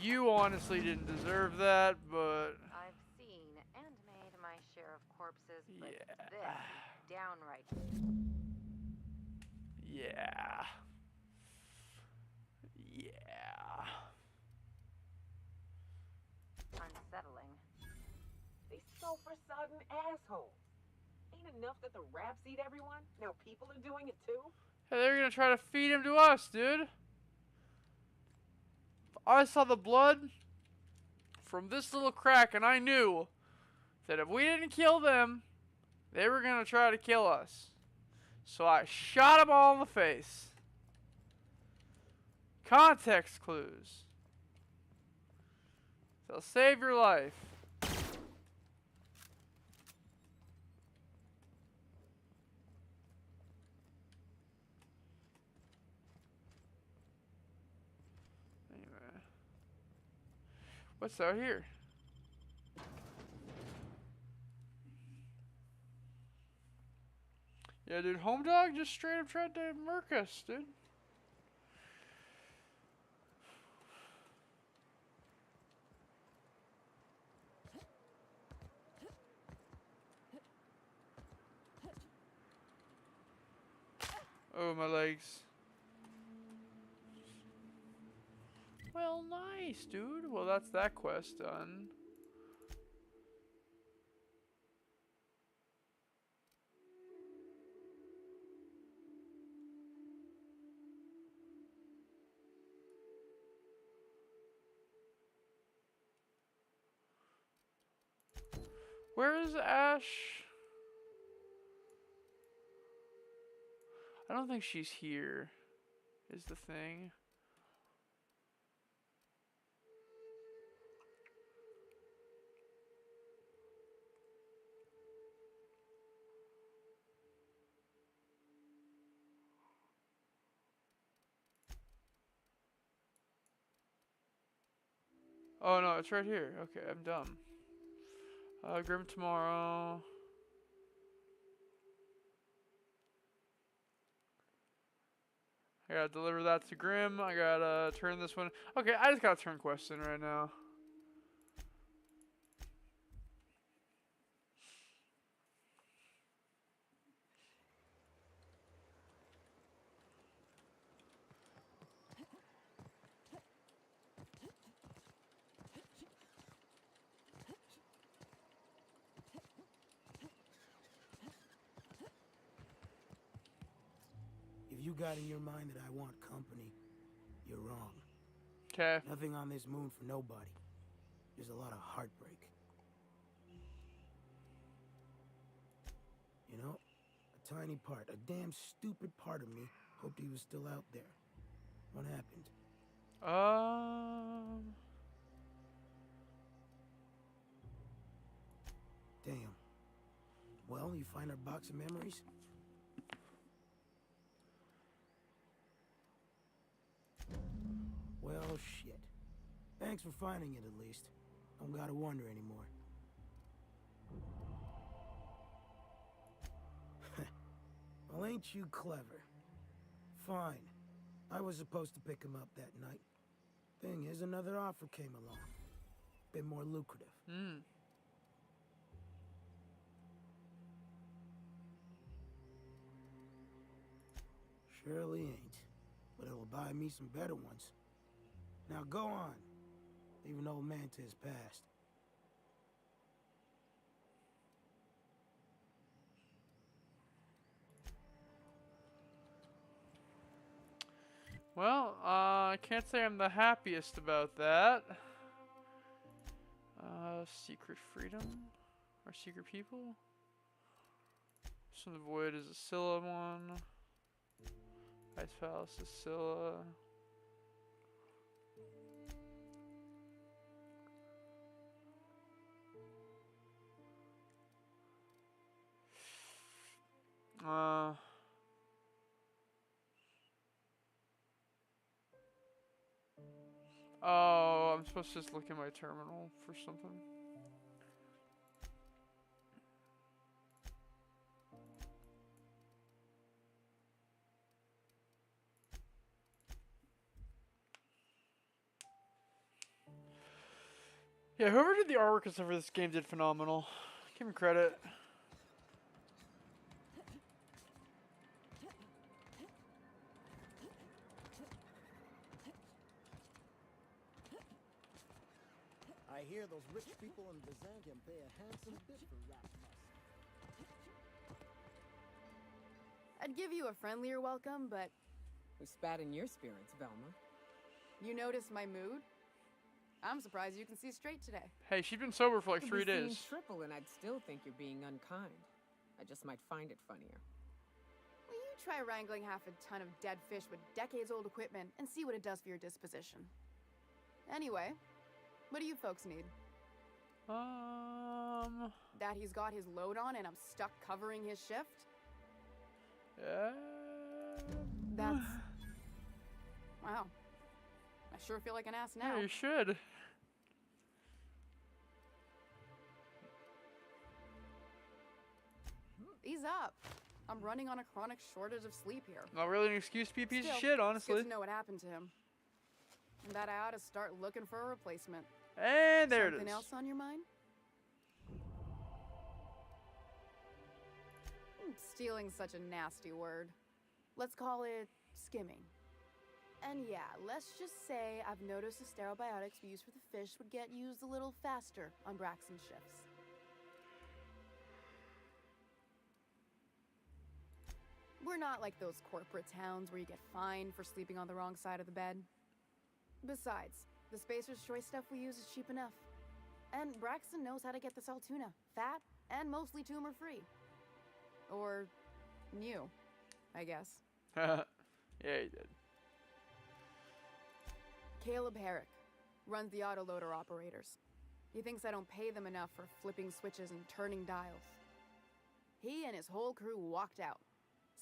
You honestly didn't deserve that, but... I've seen and made my share of corpses, but yeah. this is downright... Yeah. Yeah. unsettling. These sofa-sodden assholes. Ain't enough that the rats eat everyone? Now people are doing it too? Hey, they're gonna try to feed him to us, dude. I saw the blood from this little crack, and I knew that if we didn't kill them, they were gonna try to kill us. So I shot them all in the face. Context clues. They'll save your life. Anyway. What's out here? Yeah, dude, Home Dog just straight up tried to murk us, dude. Oh, my legs. Well, nice, dude. Well, that's that quest done. Where is Ash? I don't think she's here, is the thing. Oh no, it's right here. Okay, I'm dumb. Grim tomorrow. I gotta deliver that to Grim. I gotta turn this one. Okay, I just gotta turn quests in right now. If you got in your mind that I want company, you're wrong. Okay. Nothing on this moon for nobody. There's a lot of heartbreak. You know, a tiny part, a damn stupid part of me hoped he was still out there. What happened? Damn. Well, you find our box of memories? Well, shit. Thanks for finding it, at least. Don't gotta wonder anymore. Well, ain't you clever? Fine. I was supposed to pick him up that night. Thing is, another offer came along. Bit more lucrative. Surely ain't. But it'll buy me some better ones. Now go on. Leave an old man to his past. Well, I can't say I'm the happiest about that. Secret freedom? Or secret people? So the void is a Scylla one. Ice Palace is Scylla. Oh, I'm supposed to just look in my terminal for something. Yeah, whoever did the artwork and stuff for this game did phenomenal. Give him credit. I hear those rich people in Byzantium pay a handsome bit for rat musk. I'd give you a friendlier welcome, but... Who spat in your spirits, Velma? You noticed my mood? I'm surprised you can see straight today. Hey, she's been sober for like 3 days. Triple, and I'd still think you're being unkind. I just might find it funnier. Well, try wrangling half a ton of dead fish with decades-old equipment and see what it does for your disposition. Anyway, what do you folks need? That he's got his load on and I'm stuck covering his shift? That's... Wow. I sure feel like an ass now. Yeah, you should. Ease up. I'm running on a chronic shortage of sleep here. Not really an excuse to be a piece Still, of shit, honestly. It's good to know what happened to him. And that I ought to start looking for a replacement. And there it is. Something else on your mind? Stealing's such a nasty word. Let's call it skimming. And yeah, let's just say I've noticed the stereobiotics we use for the fish would get used a little faster on Braxton shifts. We're not like those corporate towns where you get fined for sleeping on the wrong side of the bed. Besides, the Spacer's Choice stuff we use is cheap enough. And Braxton knows how to get this Altoona, fat and mostly tumor-free. Or new, I guess. Yeah, he did. Caleb Herrick runs the autoloader operators. He thinks I don't pay them enough for flipping switches and turning dials. He and his whole crew walked out.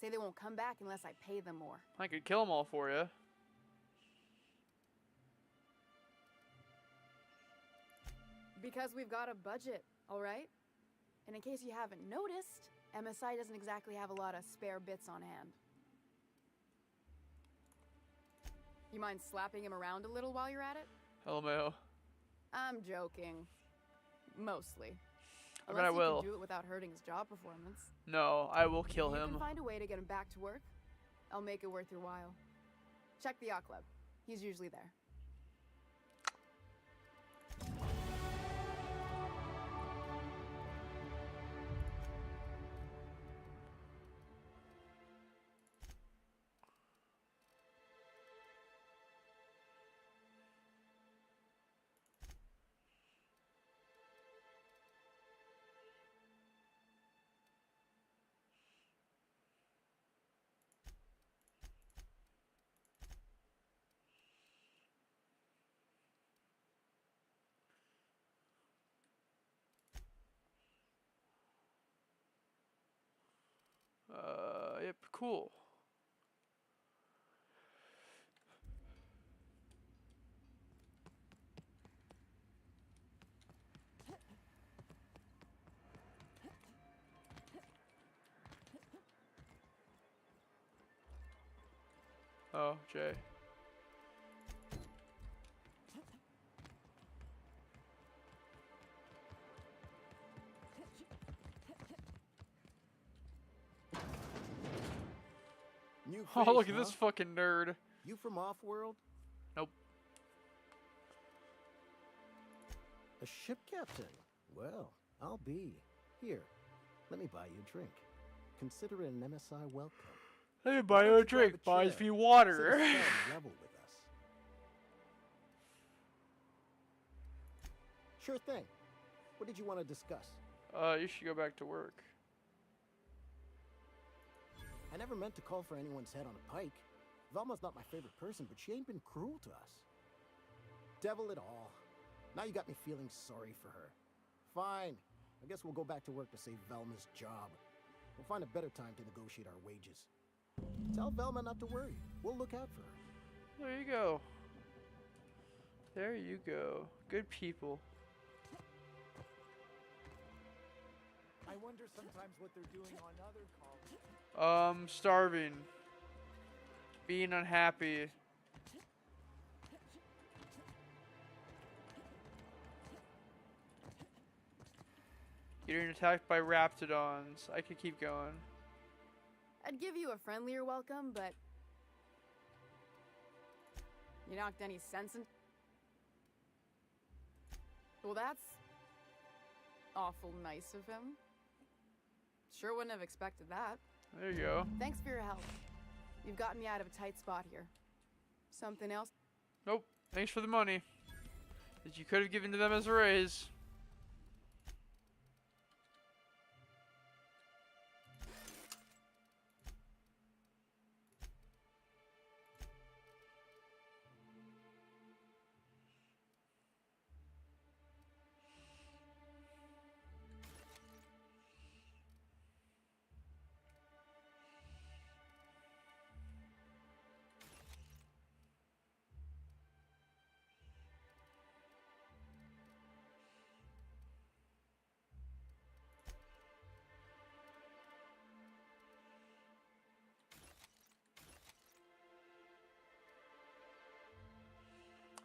Say they won't come back unless I pay them more. I could kill them all for you. Because we've got a budget, all right? And in case you haven't noticed, MSI doesn't exactly have a lot of spare bits on hand. You mind slapping him around a little while you're at it? LMAO. I'm joking. Mostly. I bet I Unless you will. can do it without hurting his job performance. No, I will kill If you him. can find a way to get him back to work, I'll make it worth your while. Check the yacht club. He's usually there. Yep, cool. Oh, Jay. New Oh, face, look at huh? this fucking nerd. You from Offworld? Nope. A ship captain? Well, I'll be. Here, let me buy you a drink. Consider it an MSI welcome. Hey, Why buy you don't a you grab drink, buys chair? me Sit water. aside and revel with us. Sure thing. What did you want to discuss? You should go back to work. I never meant to call for anyone's head on a pike. Velma's not my favorite person, but she ain't been cruel to us. Devil it all. Now you got me feeling sorry for her. Fine. I guess we'll go back to work to save Velma's job. We'll find a better time to negotiate our wages. Tell Velma not to worry. We'll look out for her. There you go. There you go. Good people. I wonder sometimes what they're doing on other calls. Starving. Being unhappy. Getting attacked by raptidons. I could keep going. I'd give you a friendlier welcome, but you knocked any sense in. Well, that's awful nice of him. Sure wouldn't have expected that. There you go. Thanks for your help. You've gotten me out of a tight spot here. Something else? Nope. Thanks for the money that you could have given to them as a raise.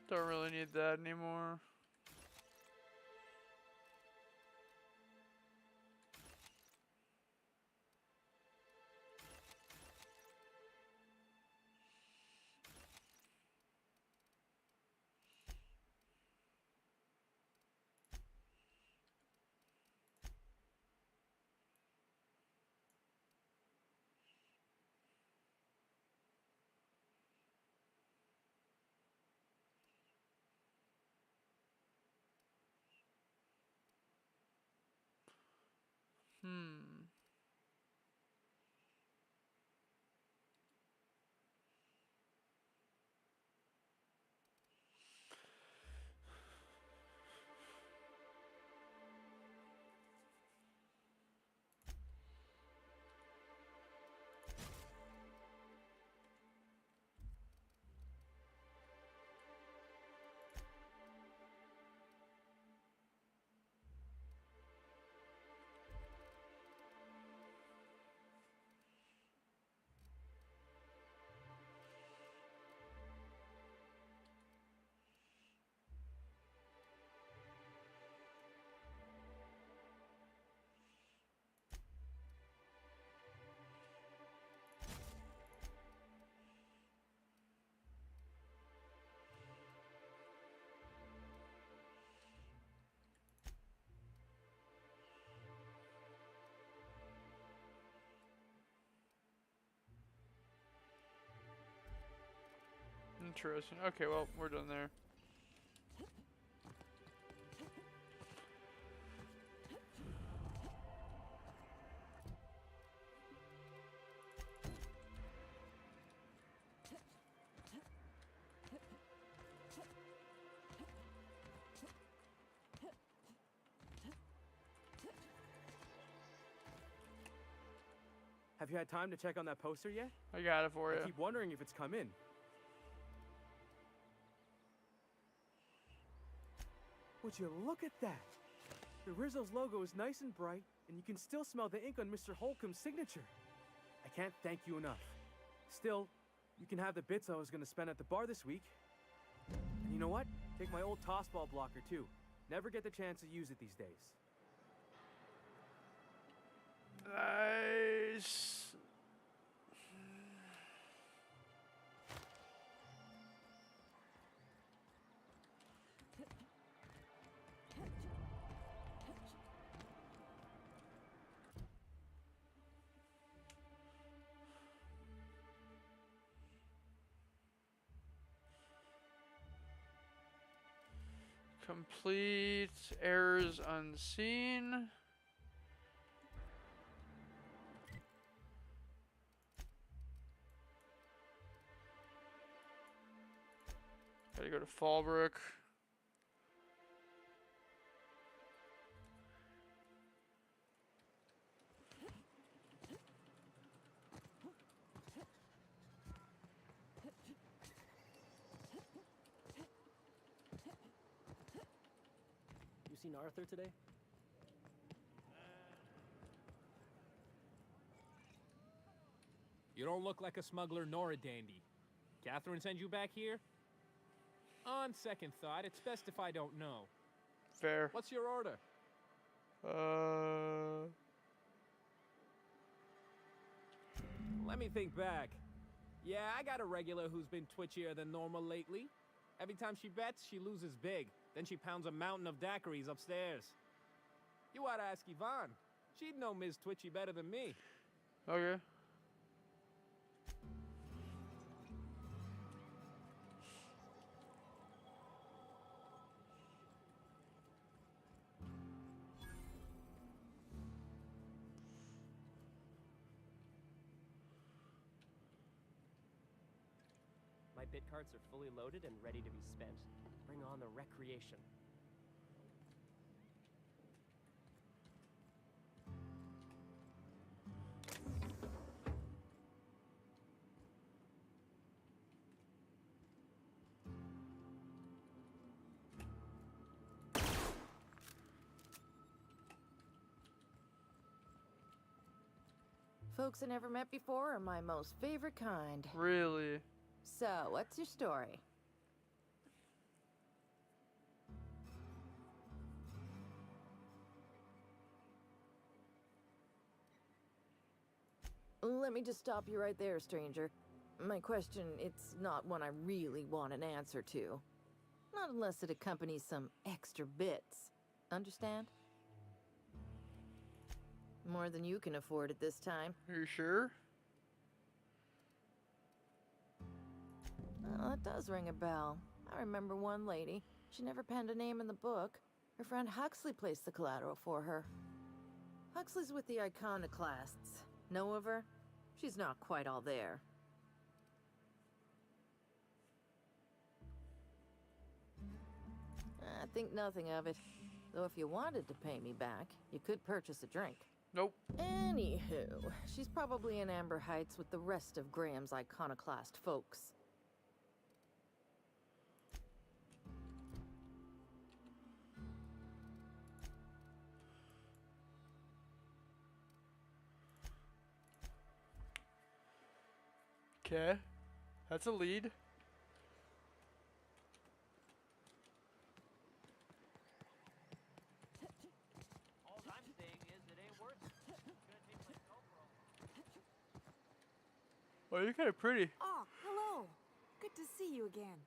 Don't really need that anymore. Hmm. Interesting. Okay, well, we're done there. Have you had time to check on that poster yet? I got it for you. I keep wondering if it's come in. Would you look at that? The Rizzo's logo is nice and bright, and you can still smell the ink on Mr. Holcomb's signature. I can't thank you enough. Still, you can have the bits I was going to spend at the bar this week. And you know what? Take my old tossball blocker, too. Never get the chance to use it these days. Nice. Complete errors unseen. Gotta go to Fallbrook. You seen Arthur today? You don't look like a smuggler nor a dandy. Catherine sends you back here? On second thought, it's best if I don't know. Fair. What's your order? Let me think back. Yeah, I got a regular who's been twitchier than normal lately. Every time she bets, she loses big. Then she pounds a mountain of daiquiris upstairs. You ought to ask Yvonne. She'd know Ms. Twitchy better than me. Okay. My bit carts are fully loaded and ready to be spent. Bring on the recreation. Folks I never met before are my most favorite kind. Really? So, what's your story? Let me just stop you right there, stranger. My question, it's not one I really want an answer to. Not unless it accompanies some extra bits. Understand? More than you can afford at this time. Are you sure? Well, that does ring a bell. I remember one lady. She never penned a name in the book. Her friend Huxley placed the collateral for her. Huxley's with the Iconoclasts. Know of her? She's not quite all there. I think nothing of it. Though if you wanted to pay me back, you could purchase a drink. Nope. Anywho, she's probably in Amber Heights with the rest of Graham's Iconoclast folks. Okay. That's a lead. All I'm saying is it ain't worth it. It's gonna take like Oh, you're kind of pretty. Oh, hello. Good to see you again.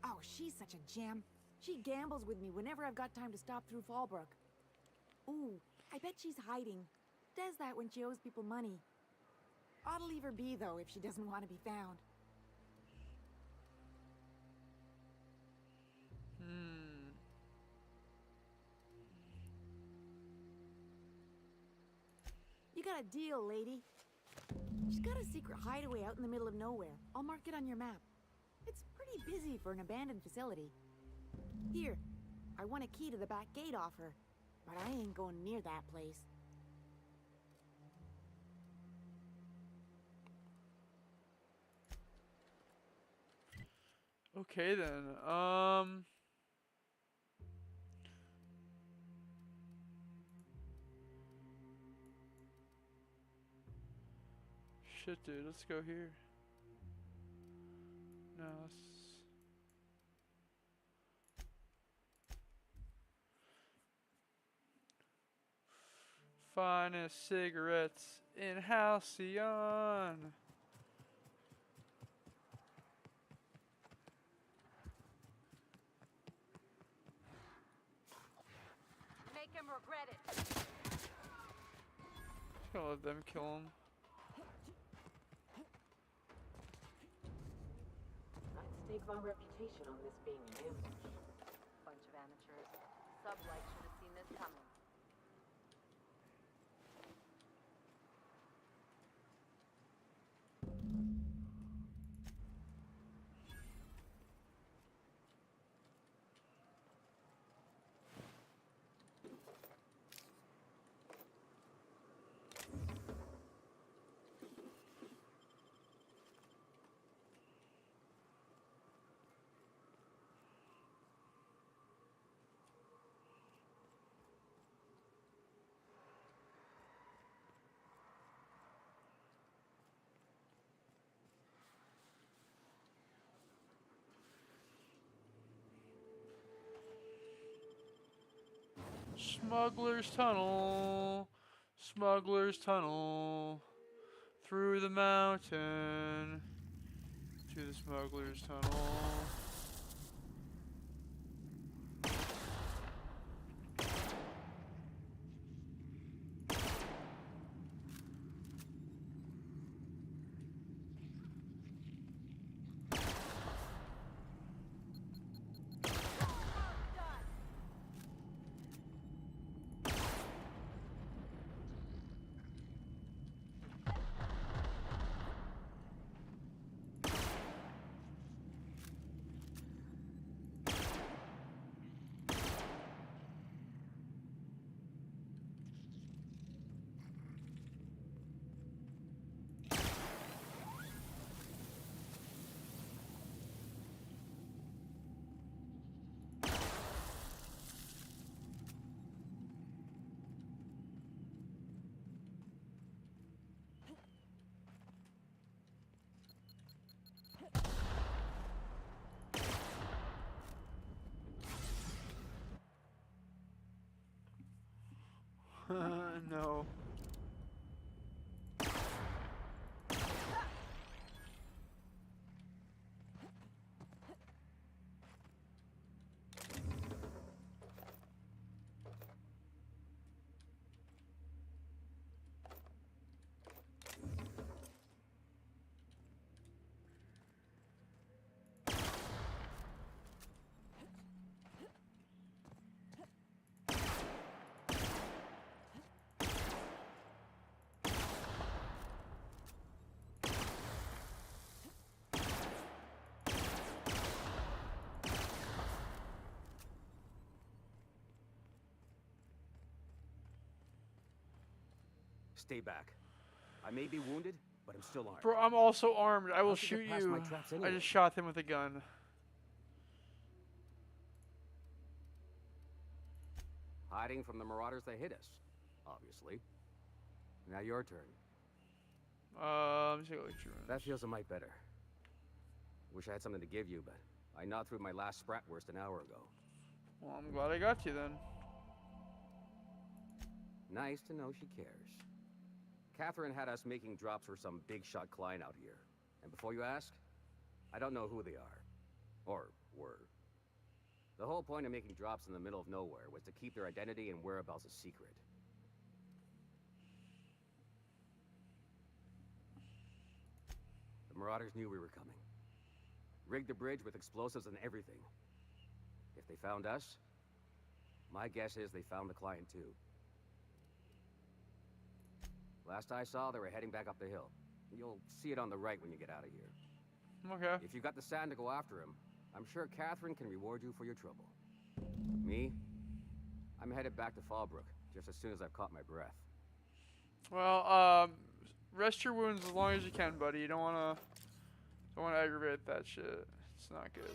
Oh, she's such a gem. She gambles with me whenever I've got time to stop through Fallbrook. Ooh, I bet she's hiding. Does that when she owes people money. Ought to leave her be, though, if she doesn't want to be found. You got a deal, lady. She's got a secret hideaway out in the middle of nowhere. I'll mark it on your map. It's pretty busy for an abandoned facility. Here, I want a key to the back gate off her, but I ain't going near that place. Okay then. Shit, dude. Let's go here. No. Finest cigarettes in Halcyon. Make him regret it. Just gonna let them kill him. I'd stake my reputation on this being an ambush. Bunch of amateurs. Sublight should have seen this coming. Smuggler's Tunnel. Smuggler's Tunnel. Through the mountain. To the Smuggler's Tunnel. No. Stay back. I may be wounded, but I'm still armed. Bro, I'm also armed. I will How'd you get shoot past you. my traps I anyway? just shot them with a gun. Hiding from the marauders that hit us, obviously. Now your turn. Let me take a look at your wounds. That feels a mite better. Wish I had something to give you, but I gnawed through my last Spratwurst an hour ago. Well, I'm glad I got you then. Nice to know she cares. Catherine had us making drops for some big shot client out here. And before you ask, I don't know who they are. Or were. The whole point of making drops in the middle of nowhere was to keep their identity and whereabouts a secret. The Marauders knew we were coming. Rigged the bridge with explosives and everything. If they found us, my guess is they found the client too. Last I saw, they were heading back up the hill. You'll see it on the right when you get out of here. Okay. If you got the sand to go after him, I'm sure Catherine can reward you for your trouble. Me? I'm headed back to Fallbrook, just as soon as I've caught my breath. Well, rest your wounds as long as you can, buddy. You don't wanna aggravate that shit. It's not good.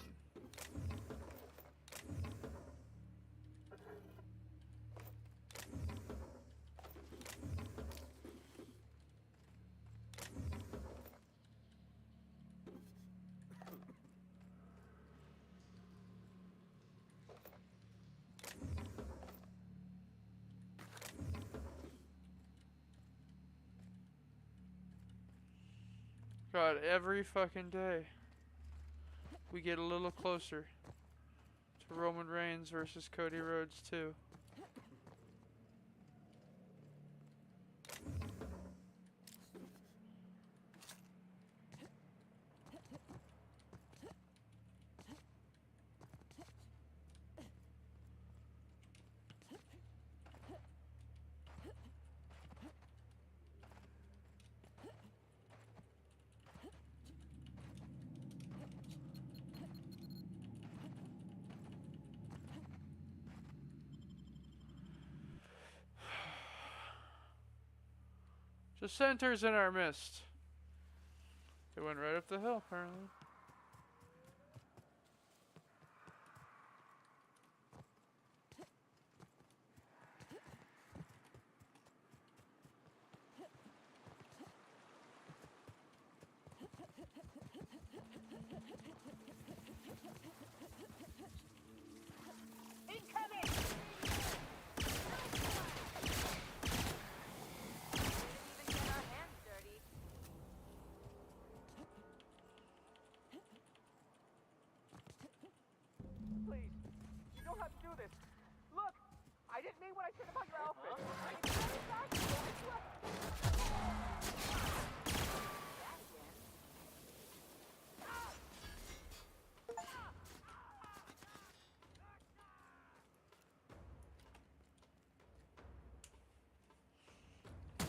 God, every fucking day we get a little closer to Roman Reigns versus Cody Rhodes 2. The center's in our midst. They went right up the hill, apparently.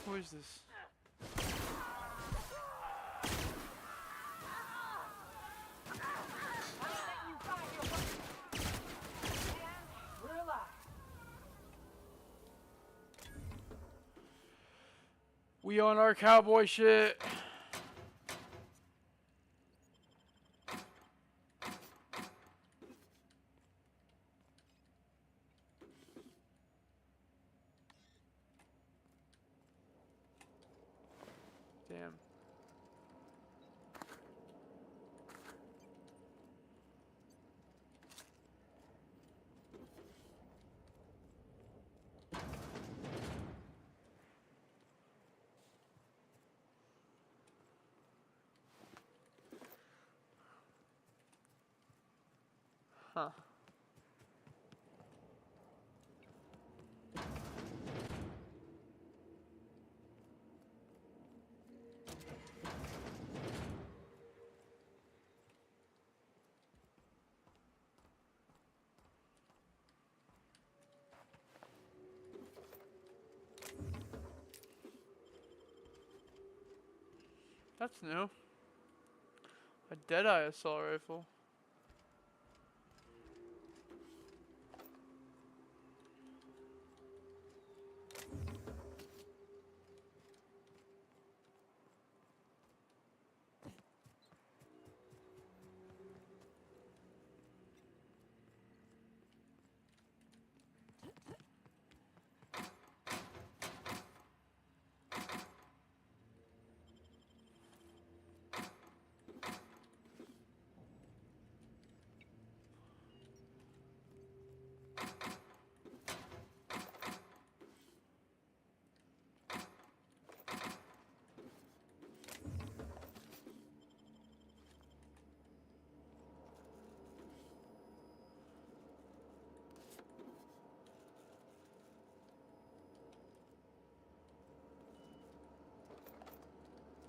Who is this? We on our cowboy shit. Damn. Huh. That's new. A Deadeye assault rifle.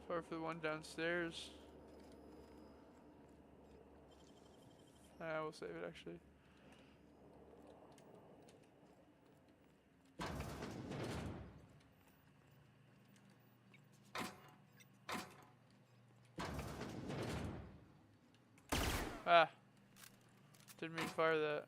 Sorry for the one downstairs. I will save it actually. Ah. Didn't mean to fire that.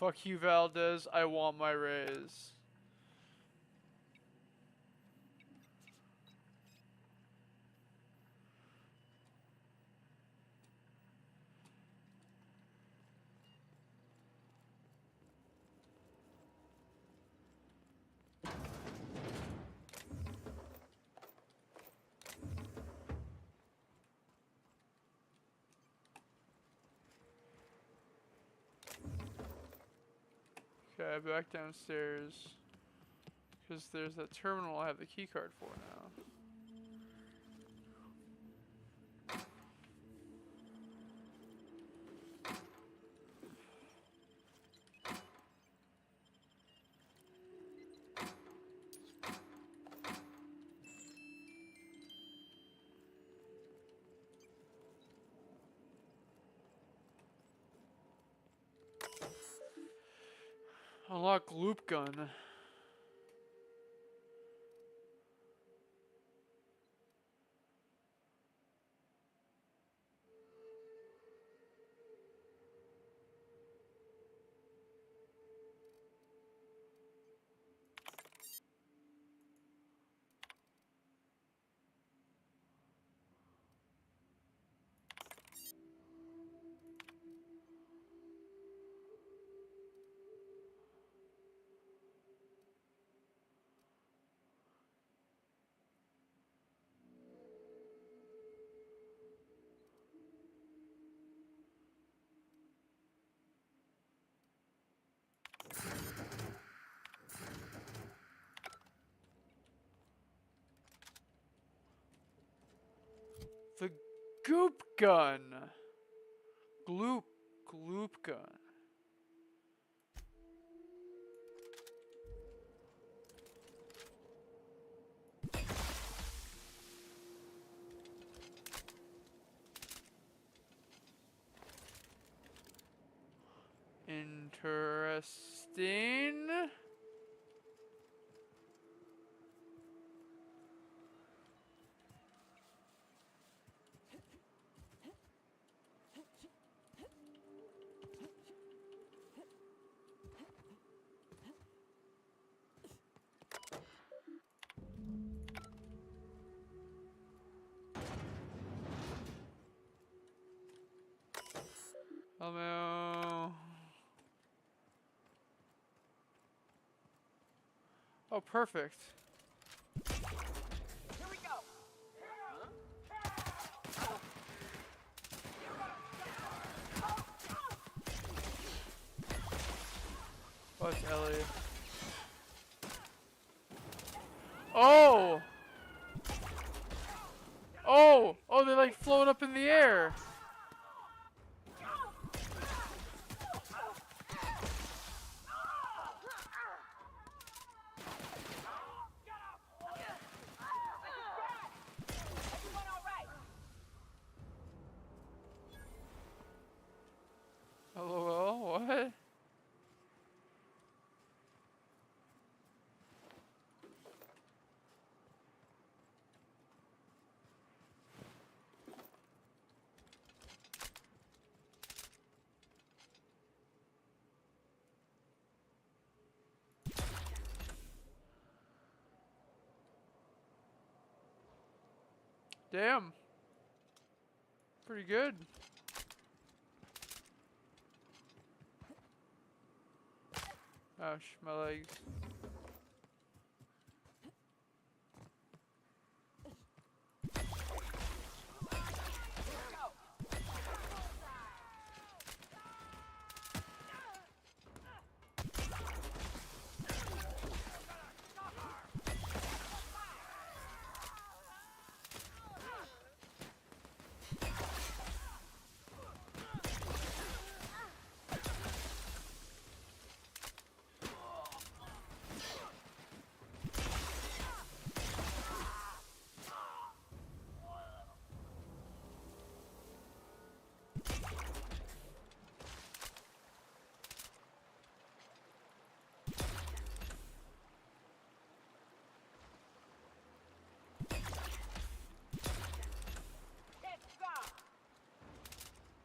Fuck you, Valdez. I want my raise. Okay, back downstairs. Because there's that terminal I have the key card for now. Unlock loop gun. The goop gun. Gloop gun. Interesting. Oh no. Oh, perfect. Here we go. Oh, it's Ellie. Oh! Oh! Oh, they like float up in the air. LOL, what? Damn. Pretty good. Ouch, my legs.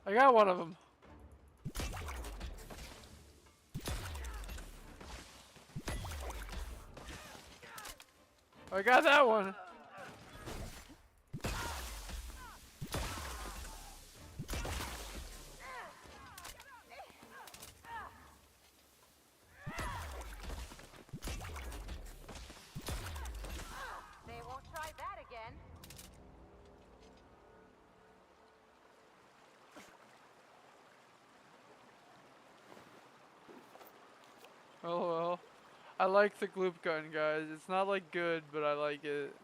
I got one of them. I got that one. They won't try that again. Oh well. I like the gloop gun, guys. It's not like good, but I like it.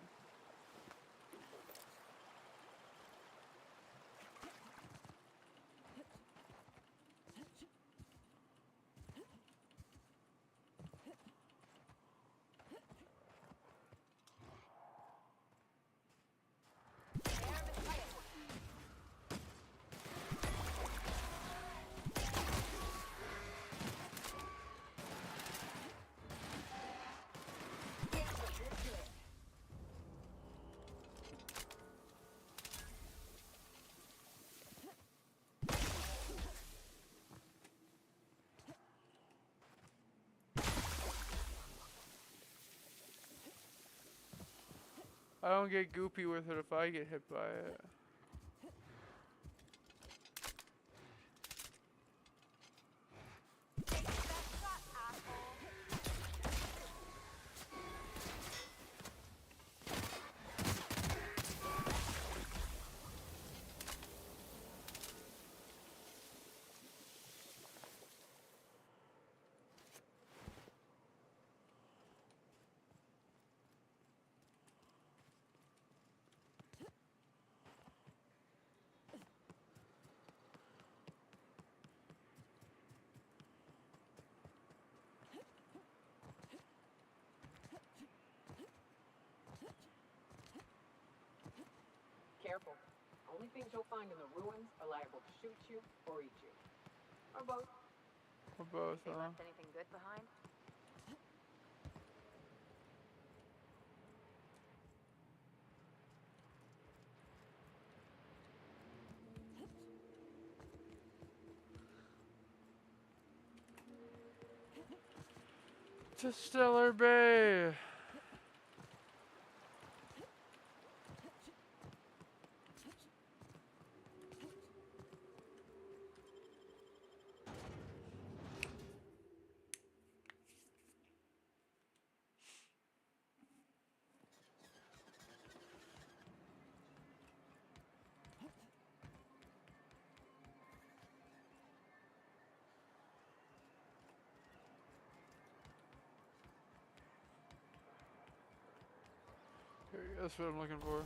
I don't get goopy with it if I get hit by it. Careful. Only things you'll find in the ruins are liable to shoot you or eat you. Or both. Or both, They huh? left anything good behind? To Stellar Bay. That's what I'm looking for.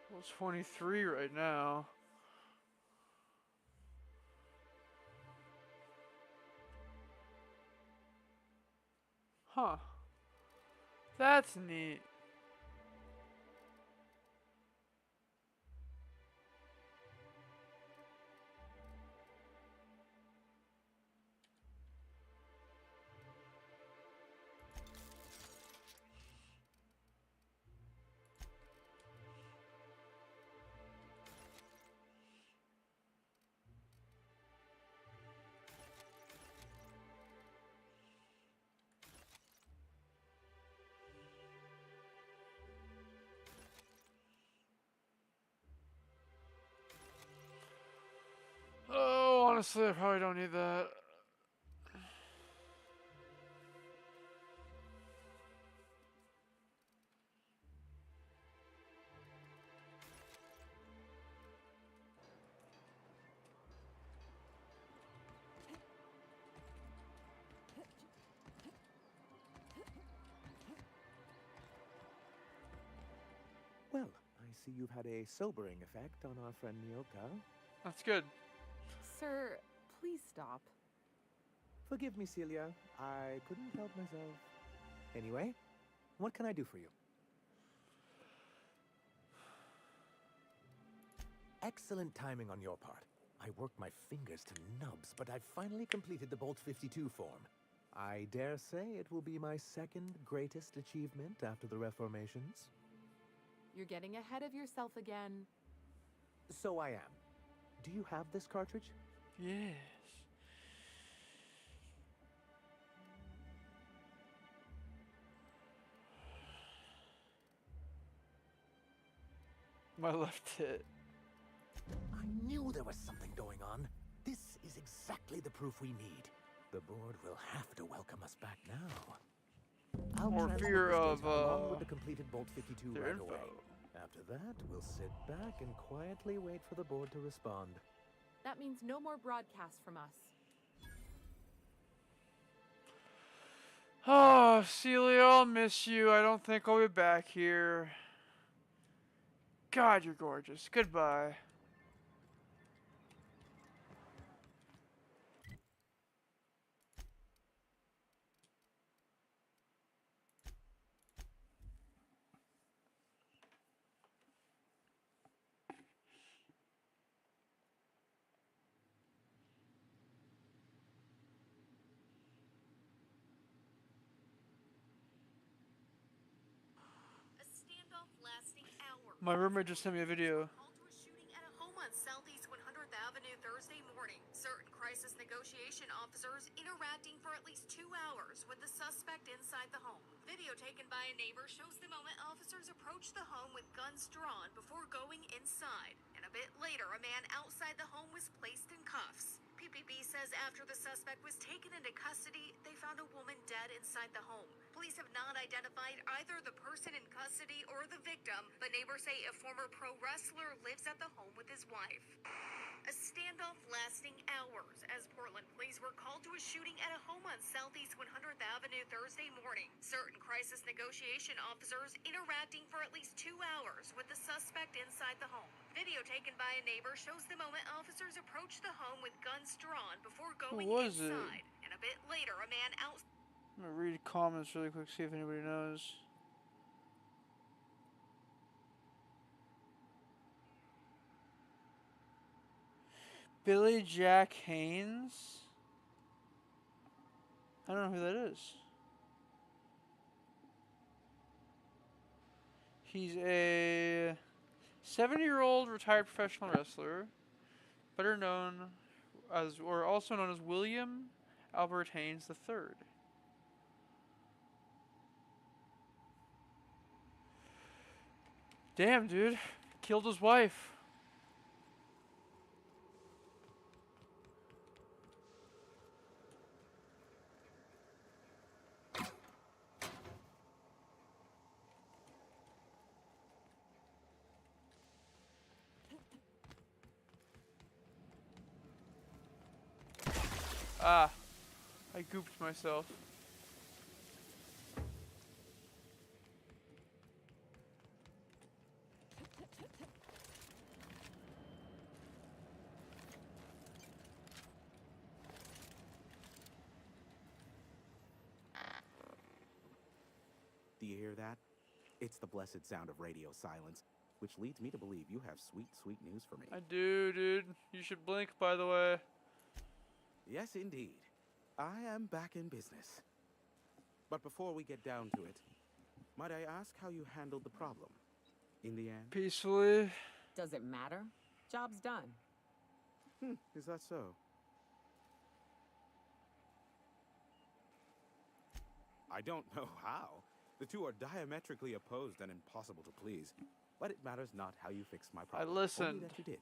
Well, it's 23 right now. Huh. That's neat. Oh, honestly, I probably don't need that. Well, I see you've had a sobering effect on our friend Nyoka. That's good. Sir, please stop. Forgive me, Celia. I couldn't help myself. Anyway, what can I do for you? Excellent timing on your part. I worked my fingers to nubs, but I've finally completed the Bolt 52 form. I dare say it will be my second greatest achievement after the Reformations. You're getting ahead of yourself again. So I am. Do you have this cartridge? Yes. My left hit. I knew there was something going on. This is exactly the proof we need. The board will have to welcome us back now. I'll More transfer fear this of, data along with the completed Bolt 52 their right info. away. After that, we'll sit back and quietly wait for the board to respond. That means no more broadcasts from us. Oh, Celia, I'll miss you. I don't think I'll be back here. God, you're gorgeous. Goodbye. A standoff lasting hours. My roommate just sent me a video. Called to a shooting at a home on Southeast 100th Avenue Thursday morning. Certain crisis negotiation officers interacting for at least 2 hours with the suspect inside the home. Video taken by a neighbor shows the moment officers approached the home with guns drawn before going inside. And a bit later, a man outside the home was placed in cuffs. PPB says after the suspect was taken into custody, they found a woman dead inside the home. Police have not identified either the person in custody or the victim, but neighbors say a former pro wrestler lives at the home with his wife. A standoff lasting hours as Portland police were called to a shooting at a home on Southeast 100th Avenue Thursday morning. Certain crisis negotiation officers interacting for at least 2 hours with the suspect inside the home. Video taken by a neighbor shows the moment officers approached the home with guns drawn before going was it? inside. And a bit later, a man outside. I'm gonna read comments really quick, see if anybody knows. Billy Jack Haynes? I don't know who that is. He's a 70-year-old retired professional wrestler, better known as, or also known as William Albert Haynes III. Damn, dude. Killed his wife. Ah, I gooped myself. Do you hear that? It's the blessed sound of radio silence, which leads me to believe you have sweet, sweet news for me. I do, dude. You should blink, by the way. Yes, indeed. I am back in business. But before we get down to it, might I ask how you handled the problem? In the end? Peacefully. Does it matter? Job's done. Is that so? I don't know how. The two are diametrically opposed and impossible to please. But it matters not how you fixed my problem. Only listened. that you did.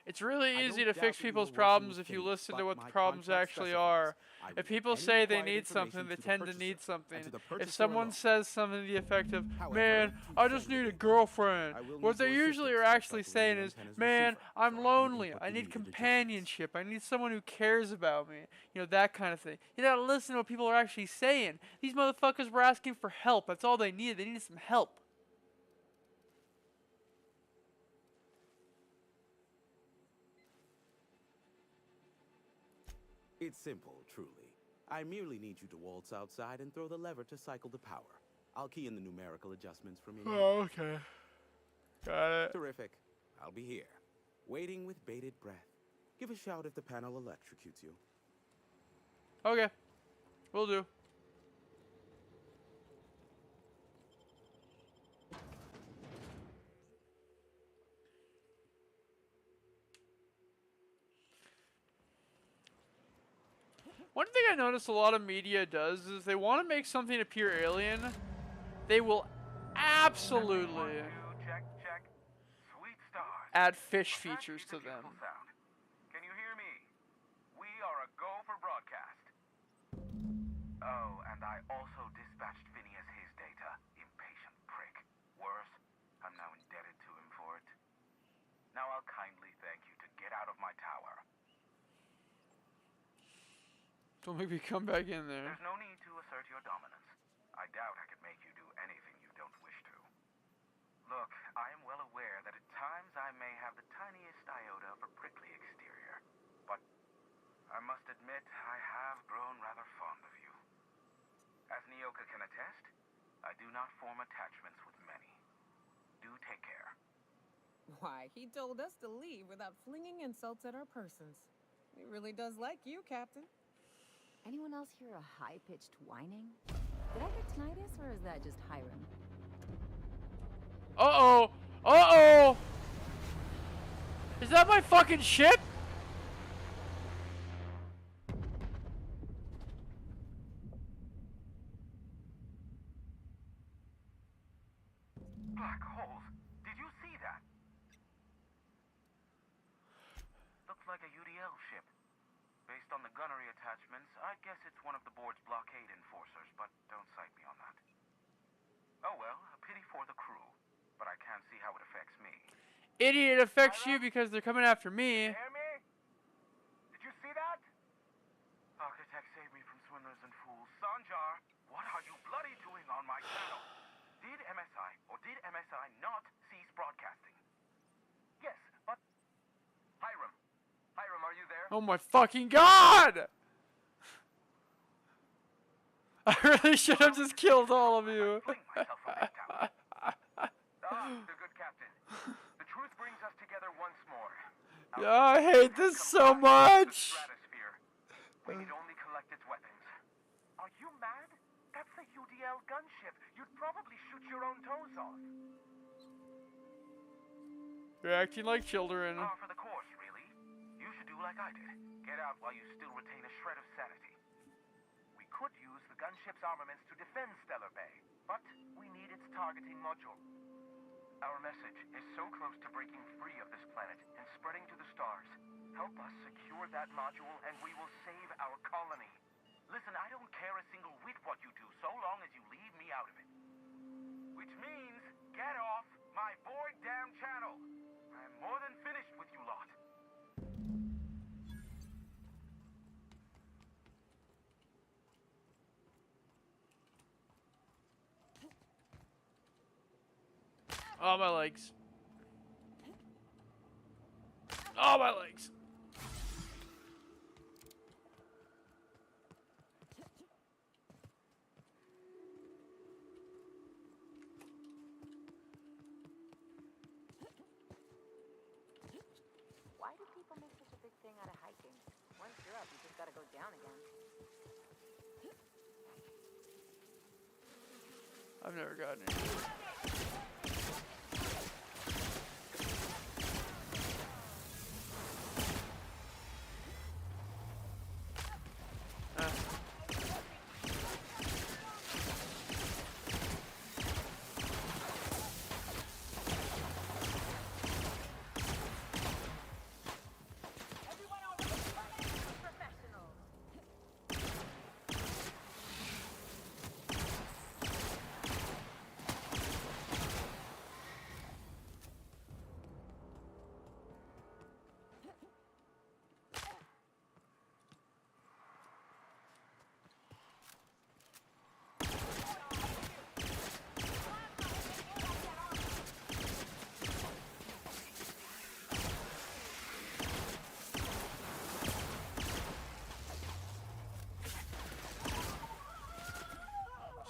It's really I easy don't to doubt fix that you people's were working problems with if you Finny, listen to but what the my problems contract actually specifies are. I If read people any say they required need information something, they to the tend to purchaser, need something. and to the If purchaser someone alone. says something to the effect of, However, man, I just need a girlfriend, I will what need they your usually are assistance in actually deciphering saying the is, antenna's man, receiver, I'm so I can lonely, input I the need needed companionship, I need someone who cares about me, you know, that kind of thing. You gotta listen to what people are actually saying. These motherfuckers were asking for help, that's all they needed some help. It's simple, truly. I merely need you to waltz outside and throw the lever to cycle the power. I'll key in the numerical adjustments from in here. Oh, okay. Got it. Terrific. I'll be here, waiting with bated breath. Give a shout if the panel electrocutes you. Okay. Will do. One thing I notice a lot of media does is they want to make something appear alien. They will absolutely add fish features to them. Can you hear me? We are a go for broadcast. Oh, and I also dispatched Phineas his data. Impatient prick. Worse, I'm now indebted to him for it. Now I'll kindly thank you to get out of my tower. Don't make me come back in there. There's no need to assert your dominance. I doubt I could make you do anything you don't wish to. Look, I am well aware that at times I may have the tiniest iota of a prickly exterior, but I must admit I have grown rather fond of you. As Nyoka can attest, I do not form attachments with many. Do take care. Why, he told us to leave without flinging insults at our persons. He really does like you, Captain. Anyone else hear a high-pitched whining? Did I get tinnitus, or is that just Hiram? Uh-oh! Uh-oh! Is that my fucking ship? Black holes. Did you see that? Looks like a UDL ship. Based on the gunnery attachments, I guess it's one of the board's blockade enforcers, but don't cite me on that. Oh well, a pity for the crew, but I can't see how it affects me. Idiot, it affects you because they're coming after me. Hear me? Did you see that? Architect, save me from swindlers and fools. Sanjar, what are you bloody doing on my channel? Did MSI or did MSI not cease broadcasting? Yes, but... Hiram, are you there? Oh my fucking god! I really should have just killed all of you. The good captain. The truth brings us together once more. Yeah, I hate this so much. We need only collect its weapons. Are you mad? That's a UDL gunship. You'd probably shoot your own toes off. You're acting like children. Par for the course, really. You should do like I did. Get out while you still retain a shred of sanity. We could use the gunship's armaments to defend Stellar Bay, but we need its targeting module. Our message is so close to breaking free of this planet and spreading to the stars. Help us secure that module and we will save our colony. Listen, I don't care a single whit what you do, so long as you leave me out of it. Which means, get off my bored damn channel. I'm more than finished with you lot. Oh, my legs. Oh, my legs. Why do people make such a big thing out of hiking? Once you're up, you just gotta go down again. I've never gotten it.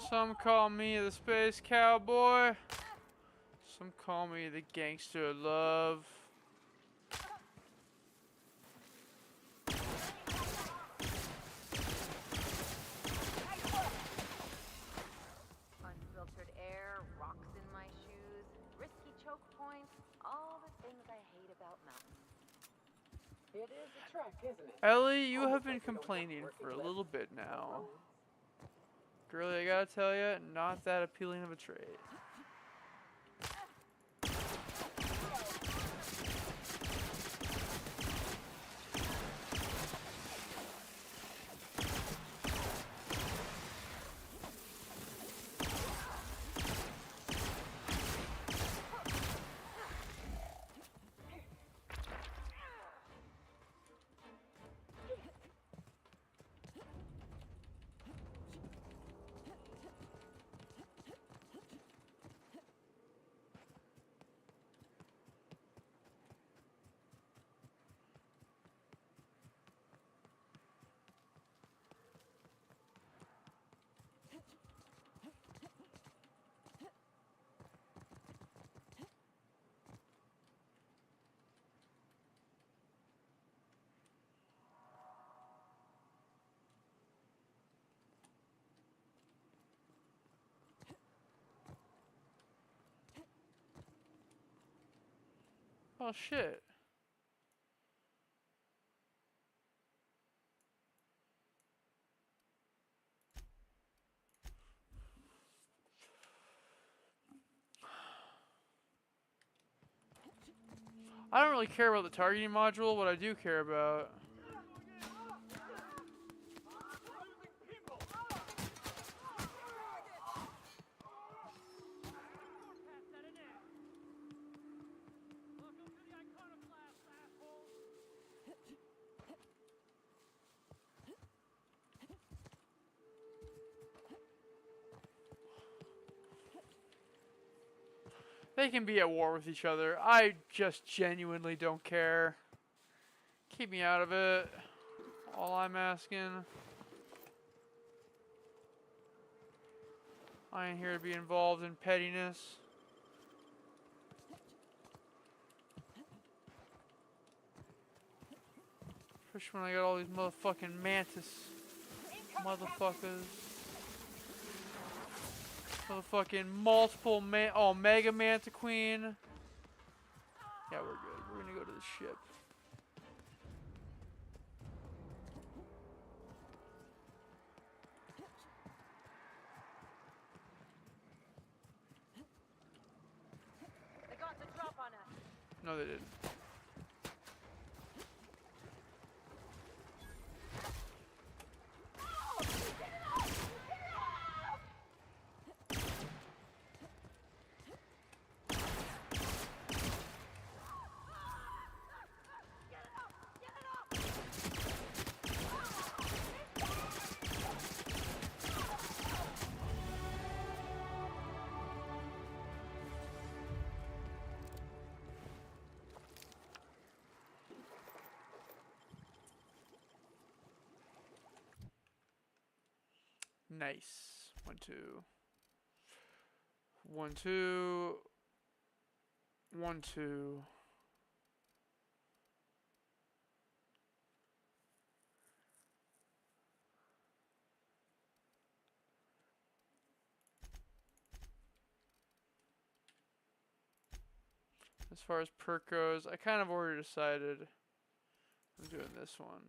Some call me the space cowboy. Some call me the gangster of love. Unfiltered air, rocks in my shoes, risky choke points, all the things I hate about mountains. It is a trek, isn't it? Ellie, you have been complaining for a little bit now. Girlie, I gotta tell you, not that appealing of a trade. Oh shit. I don't really care about the targeting module. What I do care about they can be at war with each other. I just genuinely don't care. Keep me out of it. All I'm asking. I ain't here to be involved in pettiness. Especially when I got all these motherfucking mantis motherfuckers. Motherfucking multiple Mega Manta Queen. Yeah, we're good. We're gonna go to the ship. They got the drop on us. No, they didn't. Nice. 1, 2. 1, 2. 1, 2. As far as perk goes, I kind of already decided I'm doing this one.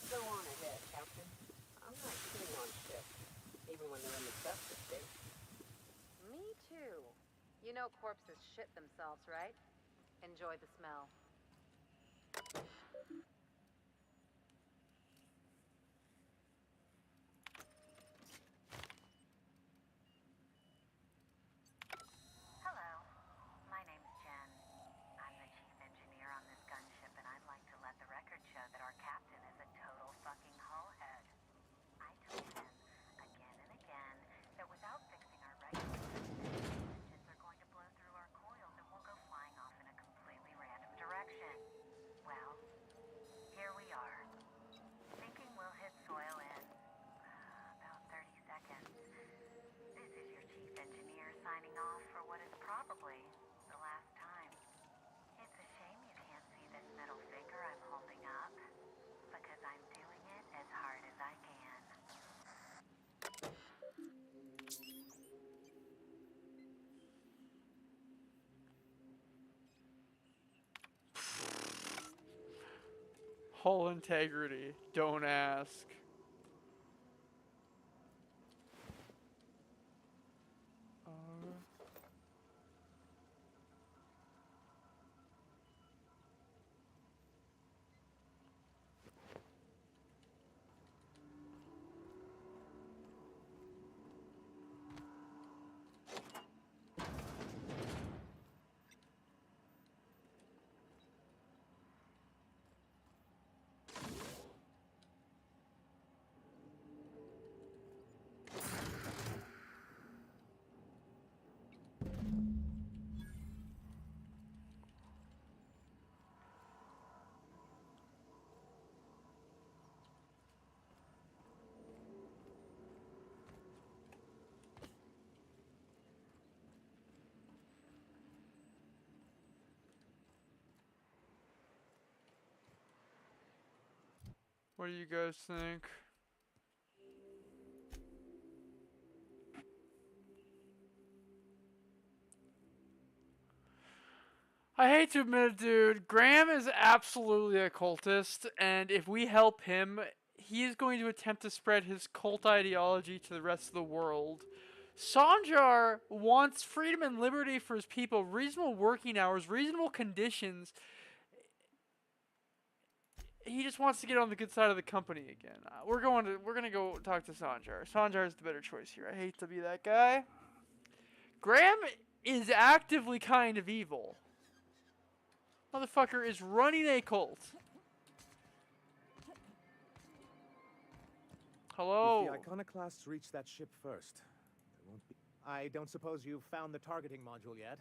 Go on ahead, Captain. I'm not keen on ships, even when they're in the best of state. Me too. You know corpses shit themselves, right? Enjoy the smell. Hello, my name's Jen. I'm the chief engineer on this gunship, and I'd like to let the record show that our captain is a total fucking hullhead. I told him again and again that without fixing our regular systems, engines are going to blow through our coils and we'll go flying off in a completely random direction. Well, here we are, thinking we'll hit soil in about 30 seconds. This is your chief engineer signing off for what is probably the last time. It's a shame you can't see this middle finger I'm holding up, because I'm doing it as hard as I can. Hull integrity. Don't ask. What do you guys think? I hate to admit it, dude. Graham is absolutely a cultist, and if we help him, he is going to attempt to spread his cult ideology to the rest of the world. Sanjar wants freedom and liberty for his people, reasonable working hours, reasonable conditions. He just wants to get on the good side of the company again. We're gonna go talk to Sanjar. Sanjar is the better choice here. I hate to be that guy. Graham is actively kind of evil. Motherfucker is running a cult. Hello. If the Iconoclasts reach that ship first, there won't be... I don't suppose you've found the targeting module yet?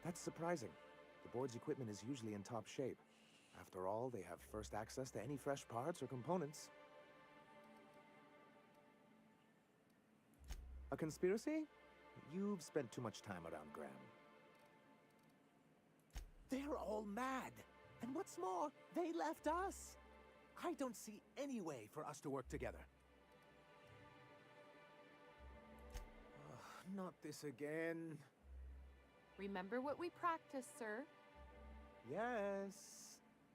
That's surprising. The board's equipment is usually in top shape. After all, they have first access to any fresh parts or components. A conspiracy? You've spent too much time around Graham. They're all mad. And what's more, they left us. I don't see any way for us to work together. Not this again. Remember what we practiced, sir? Yes.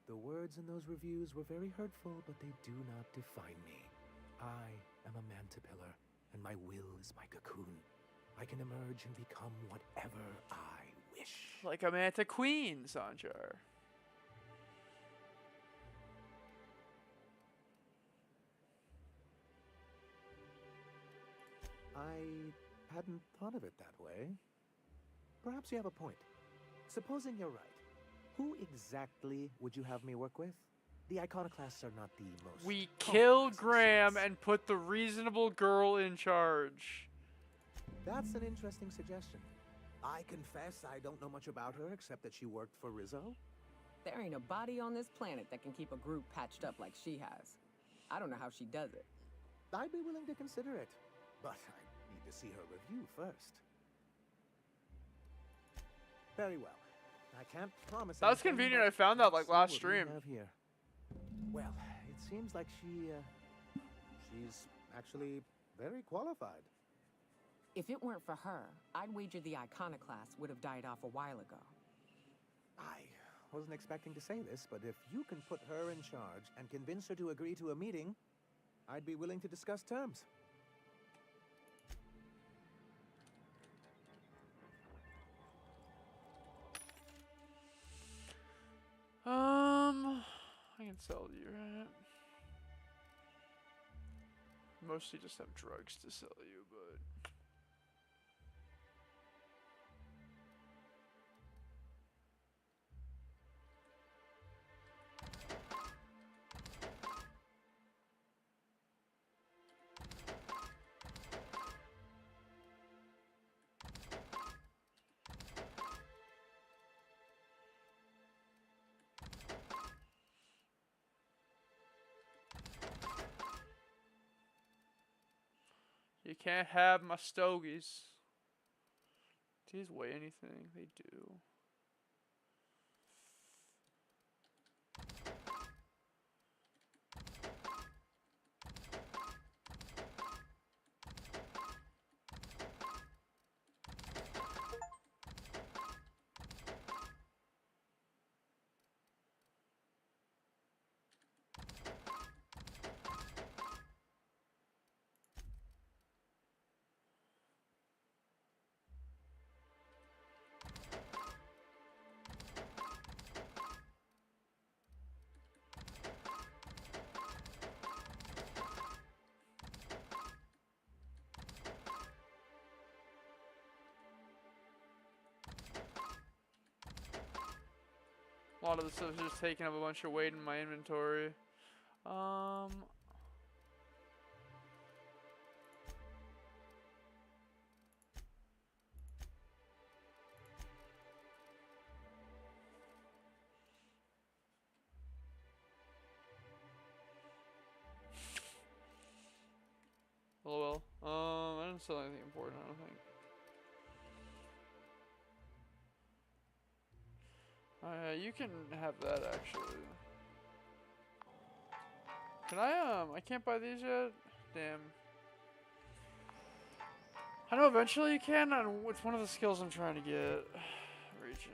The words in those reviews were very hurtful, but they do not define me. I am a mantipillar, and my will is my cocoon. I can emerge and become whatever I wish. Like a manta queen, Sanjar. hadn't thought of it that way. Perhaps you have a point. Supposing you're right, who exactly would you have me work with? The iconoclasts are not the most... We kill Graham and put the reasonable girl in charge. That's an interesting suggestion. I confess I don't know much about her except that she worked for Rizzo. There ain't a body on this planet that can keep a group patched up like she has. I don't know how she does it. I'd be willing to consider it, but I need to see her review first. Very well. I can't promise. That's anything, convenient. but I found that like let's see last what we stream. have here. Well, it seems like she's actually very qualified. If it weren't for her, I'd wager the iconoclast would have died off a while ago. I wasn't expecting to say this, but if you can put her in charge and convince her to agree to a meeting, I'd be willing to discuss terms. I can sell you, right? Mostly just have drugs to sell you, but... You can't have my stogies. Do these weigh anything? They do. A lot of this stuff is just taking up a bunch of weight in my inventory. LOL. I didn't sell anything important, I don't think. You can have that actually. Can I can't buy these yet? Damn. I know eventually you can, and it's one of the skills I'm trying to get. Region.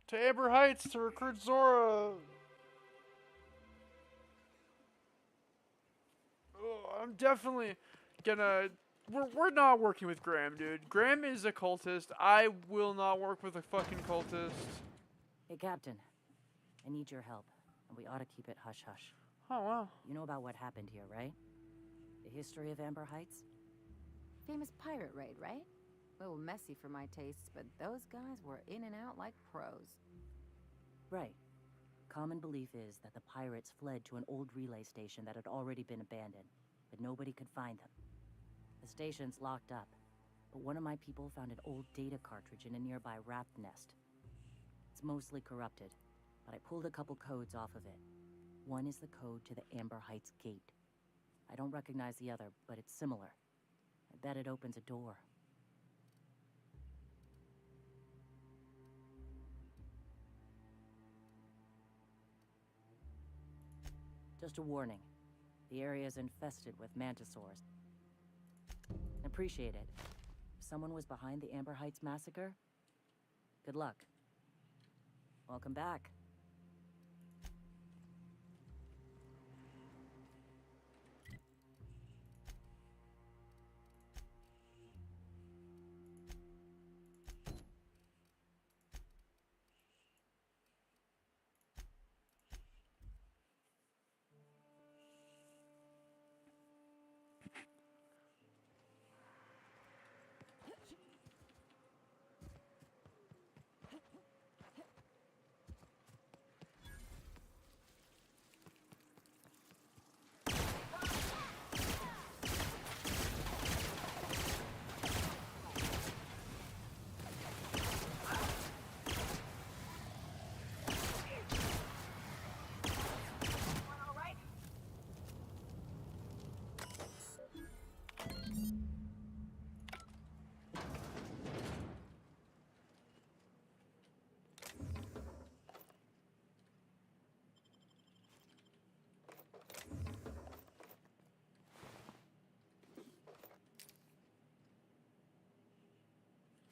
To Amber Heights to recruit Zora. Oh, I'm definitely gonna... We're not working with Graham, dude. Graham is a cultist. I will not work with a fucking cultist. Hey, Captain. I need your help, and we ought to keep it hush-hush. Oh, wow. You know about what happened here, right? The history of Amber Heights? Famous pirate raid, right? A little messy for my tastes, but those guys were in and out like pros. Right. Common belief is that the pirates fled to an old relay station that had already been abandoned, but nobody could find them. The station's locked up, but one of my people found an old data cartridge in a nearby raft nest. It's mostly corrupted, but I pulled a couple codes off of it. One is the code to the Amber Heights gate. I don't recognize the other, but it's similar. I bet it opens a door. Just a warning. The area is infested with mantisaurs. Appreciate it. If someone was behind the Amber Heights massacre, good luck. Welcome back.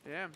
Damn.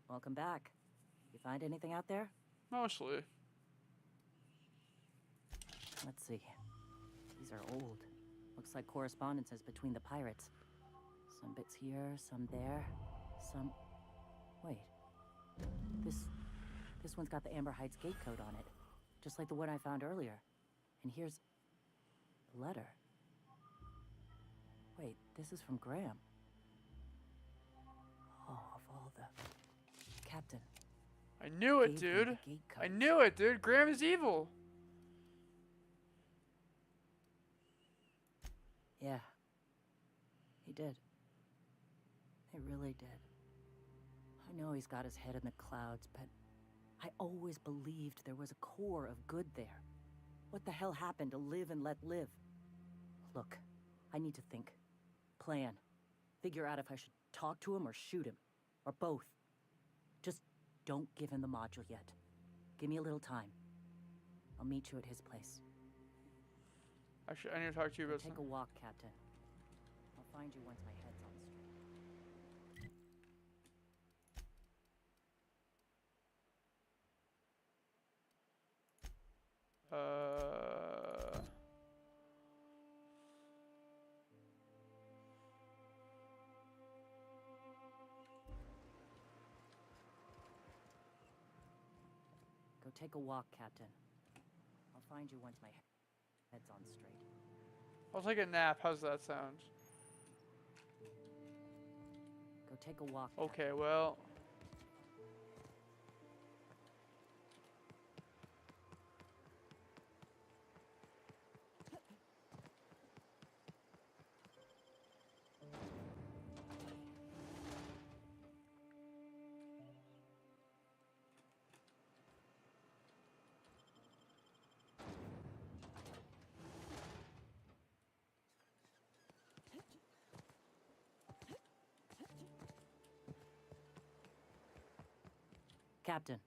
Welcome back. You find anything out there? Mostly. Let's see. These are old. Looks like correspondences between the pirates. Some bits here, some there, some... Wait. This one's got the Amber Heights gate code on it. Just like the one I found earlier. And here's... a letter. Wait, this is from Graham. Oh, of all the... Captain. I knew it, dude. I knew it, dude. Graham is evil. Yeah. He did. He really did. I know he's got his head in the clouds, but I always believed there was a core of good there. What the hell happened to live and let live? Look, I need to think. Plan. Figure out if I should talk to him or shoot him. Or both. Just don't give him the module yet. Give me a little time. I'll meet you at his place. Actually, I need to talk to you about Take a walk, Captain. I'll find you once my head's on straight. Go take a walk, Captain. I'll find you once my head's on straight. I'll take a nap. How's that sound? Go take a walk. Okay, well. Captain,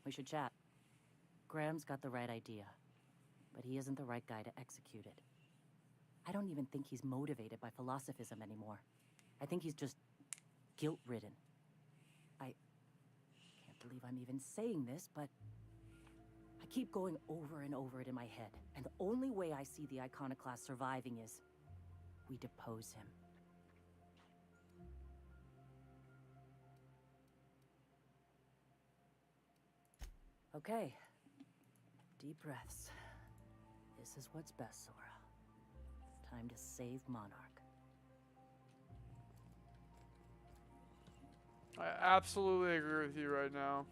we should chat. Graham's got the right idea, but he isn't the right guy to execute it. I don't even think he's motivated by philosophism anymore. I think he's just guilt-ridden. I can't believe I'm even saying this, but I keep going over and over it in my head, and the only way I see the Iconoclast surviving is we depose him. Okay. Deep breaths. This is what's best, Zora. Time to save Monarch. I absolutely agree with you right now.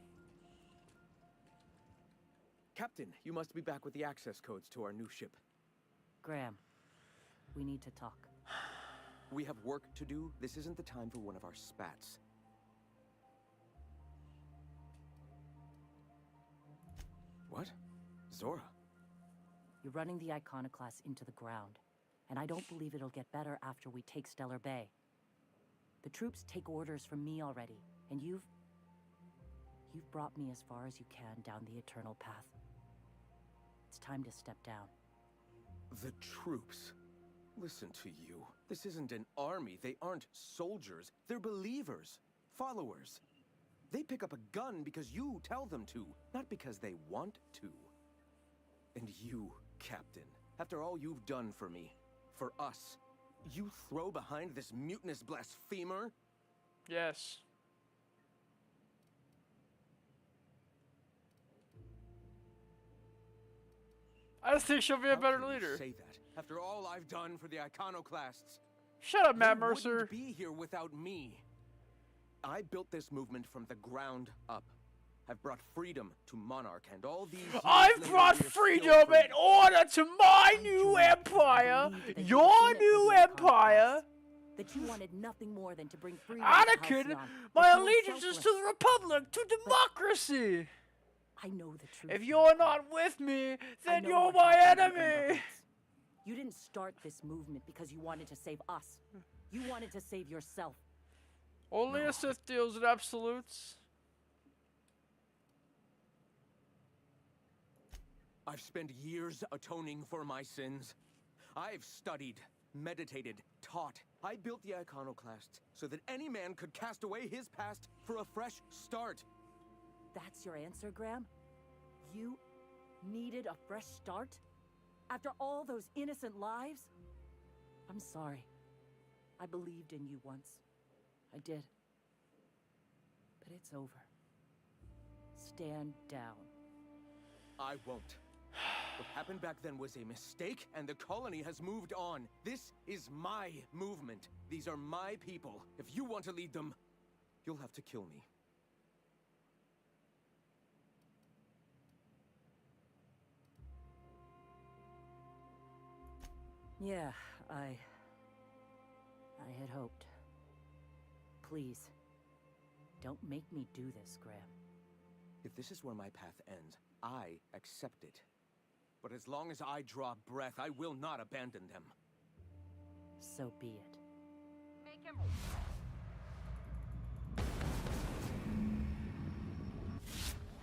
Captain, you must be back with the access codes to our new ship. Graham, we need to talk. We have work to do. This isn't the time for one of our spats. What? Zora? You're running the Iconoclast into the ground, and I don't believe it'll get better after we take Stellar Bay. The troops take orders from me already, and you've brought me as far as you can down the Eternal Path. It's time to step down. The troops? Listen to you. This isn't an army. They aren't soldiers. They're believers. Followers. They pick up a gun because you tell them to, not because they want to. And you, Captain, after all you've done for me, for us, You throw behind this mutinous blasphemer? Yes. I just think she'll be a better How can you leader. say that after all I've done for the iconoclasts? Shut up, Matt They Mercer. wouldn't be here without me. I built this movement from the ground up. I've brought freedom to Monarch and all these years I've later, brought we are still freedom free. and order to my new empire. Your new empire. That you wanted nothing more than to bring freedom to Anakin, Halcyon, my but you were allegiance is to selfless. the Republic, to democracy. I know the truth. If you're not with me, I then know you're what my happened in enemy. Emberheights. You didn't start this movement because you wanted to save us. You wanted to save yourself. Only a Sith deals in absolutes. I've spent years atoning for my sins. I've studied, meditated, taught. I built the iconoclasts so that any man could cast away his past for a fresh start. That's your answer, Graham? You needed a fresh start? After all those innocent lives? I'm sorry. I believed in you once. I did. But it's over. Stand down. I won't. What happened back then was a mistake, and the colony has moved on. This is my movement. These are my people. If you want to lead them, you'll have to kill me. Yeah, I had hoped. Please, don't make me do this, Graham. If this is where my path ends, I accept it. But as long as I draw breath, I will not abandon them. So be it. Make him.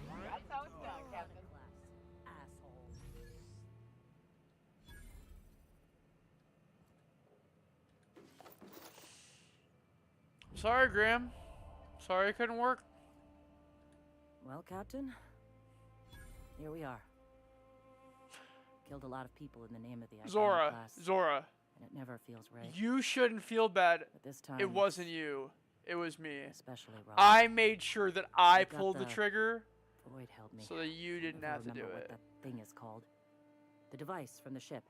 That's how it's done, Captain. Asshole. Sorry, Graham. Sorry it couldn't work. Well, Captain, here we are. Killed a lot of people in the name of the Zora, iconoclasts, Zora. and it never feels right. You shouldn't feel bad. But this time, It wasn't you. It was me. especially Rob. I made sure that I You got pulled the the- trigger Void help me. so that you didn't Never have to do remember it. what that thing is called. The device from the ship.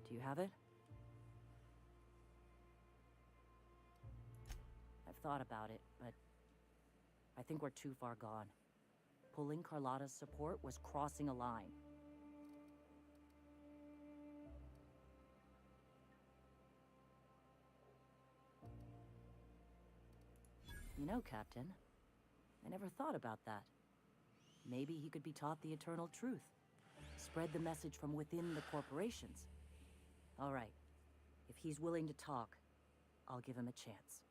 Do you have it? I've thought about it, but I think we're too far gone. Pulling Carlotta's support was crossing a line. You know, Captain, I never thought about that. Maybe he could be taught the eternal truth. Spread the message from within the corporations. All right. If he's willing to talk, I'll give him a chance.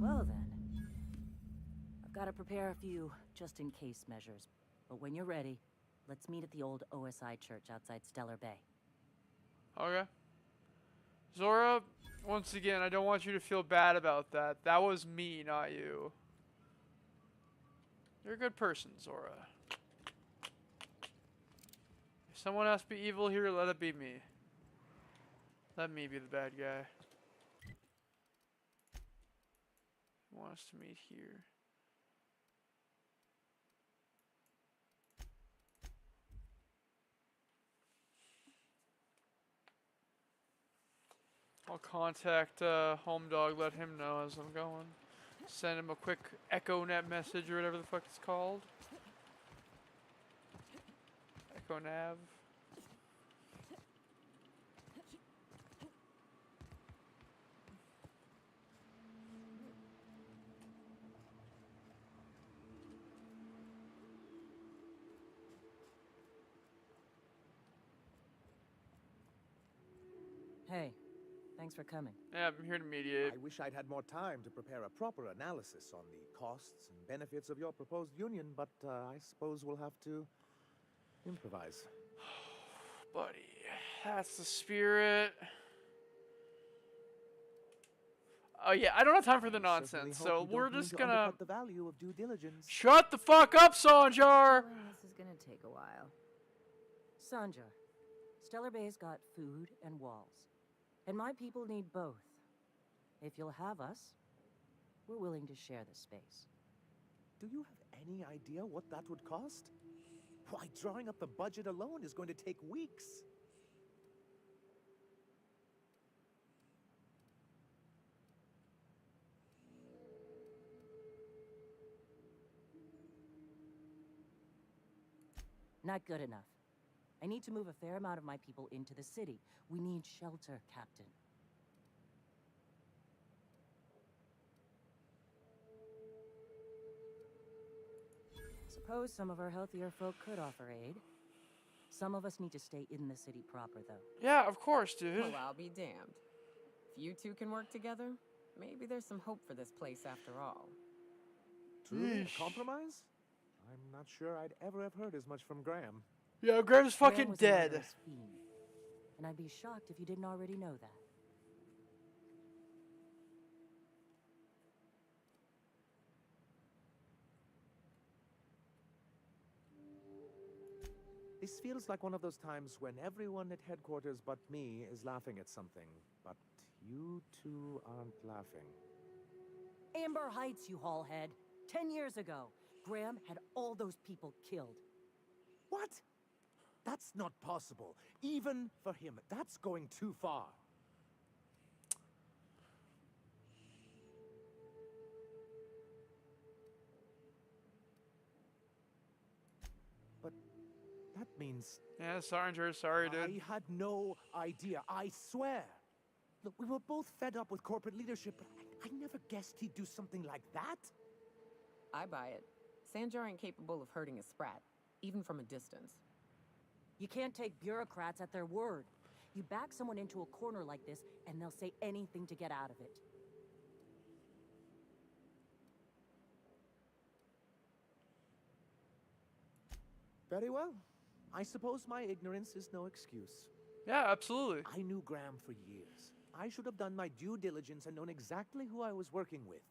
Well then. I've got to prepare a few just-in-case measures. But when you're ready, let's meet at the old OSI church outside Stellar Bay. Okay. Zora, once again, I don't want you to feel bad about that. That was me, not you. You're a good person, Zora. If someone has to be evil here, let it be me. Let me be the bad guy. He wants to meet here. I'll contact Home Dog, let him know as I'm going. Send him a quick Echo Net message or whatever the fuck it's called. Echo Nav. Hey, thanks for coming. Yeah, I'm here to mediate. I wish I'd had more time to prepare a proper analysis on the costs and benefits of your proposed union, but I suppose we'll have to improvise. Buddy, that's the spirit. Oh yeah, I don't have time for the nonsense, so we're just gonna... The value of due diligence. Shut the fuck up, Sanjar! This is gonna take a while. Sanja, Stellar Bay's got food and walls. And my people need both. If you'll have us, we're willing to share the space. Do you have any idea what that would cost? Why, drawing up the budget alone is going to take weeks. Not good enough. I need to move a fair amount of my people into the city. We need shelter, Captain. Suppose some of our healthier folk could offer aid. Some of us need to stay in the city proper, though. Yeah, of course, dude. Well, I'll be damned. If you two can work together, maybe there's some hope for this place after all. Truly, a compromise? I'm not sure I'd ever have heard as much from Graham. Yeah, Graham's Graham fucking was a dead. murderous fiend, and I'd be shocked if you didn't already know that. This feels like one of those times when everyone at headquarters but me is laughing at something, but you two aren't laughing. Amber Heights, you haulhead. 10 years ago, Graham had all those people killed. What? That's not possible. Even for him, that's going too far. But that means... Yeah, Sarger, sorry, dude. I had no idea, I swear. Look, we were both fed up with corporate leadership, but I never guessed he'd do something like that. I buy it. Sanjar ain't capable of hurting a sprat, even from a distance. You can't take bureaucrats at their word. You back someone into a corner like this, and they'll say anything to get out of it. Very well. I suppose my ignorance is no excuse. Yeah, absolutely. I knew Graham for years. I should have done my due diligence and known exactly who I was working with.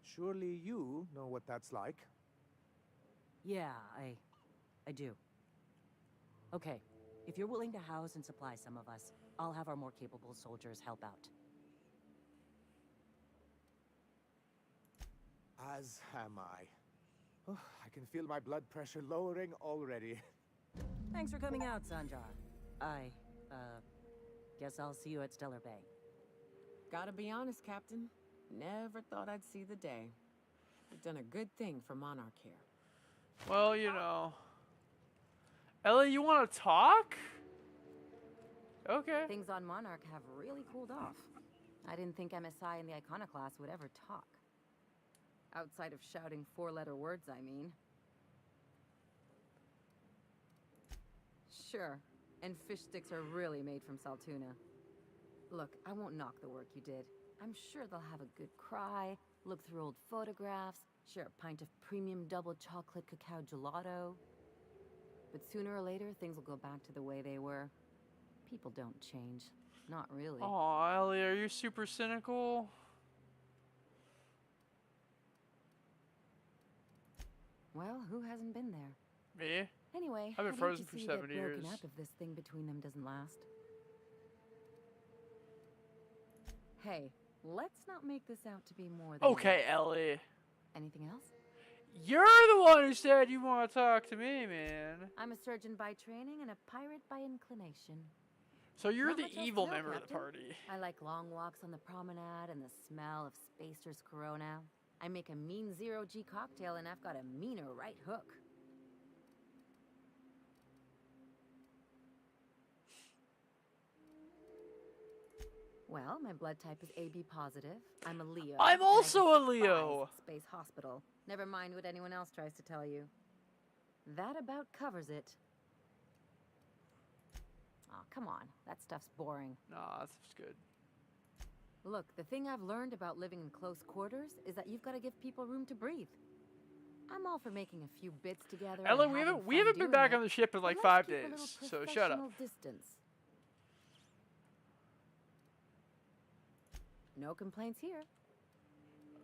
Surely you know what that's like. Yeah, I do. Okay, if you're willing to house and supply some of us, I'll have our more capable soldiers help out. As am I. Oh, I can feel my blood pressure lowering already. Thanks for coming out, Sanjar. Guess I'll see you at Stellar Bay. Gotta be honest, Captain. Never thought I'd see the day. You've done a good thing for Monarch here. Well, you know. Ellie, you want to talk? Okay. Things on Monarch have really cooled off. I didn't think MSI and the Iconoclast would ever talk. Outside of shouting four-letter words, I mean. Sure, and fish sticks are really made from Saltuna. Look, I won't knock the work you did. I'm sure they'll have a good cry, look through old photographs, share a pint of premium double chocolate cacao gelato. But sooner or later, things will go back to the way they were. People don't change. Not really. Aw, Ellie, are you super cynical? Well, who hasn't been there? Me? Anyway, I've been I'd hate frozen to for see you 7 get years. broken up if this thing between them doesn't last. Hey, let's not make this out to be more than Okay, Ellie. Anything else? You're the one who said you want to talk to me, man. I'm a surgeon by training and a pirate by inclination. So you're Not the much else to evil know, member of the Captain. party. I like long walks on the promenade and the smell of Spacer's Corona. I make a mean zero-G cocktail and I've got a meaner right hook. Well, my blood type is AB positive. I'm a Leo. I'm and I also a despise Leo. Space Hospital. Never mind what anyone else tries to tell you. That about covers it. Oh, come on. That stuff's boring. Nah, that's good. Look, the thing I've learned about living in close quarters is that you've got to give people room to breathe. I'm all for making a few bits together. Ella, and we having haven't fun been doing back it, on the ship in but like let's 5 keep a little days, so shut up. professional Distance. No complaints here.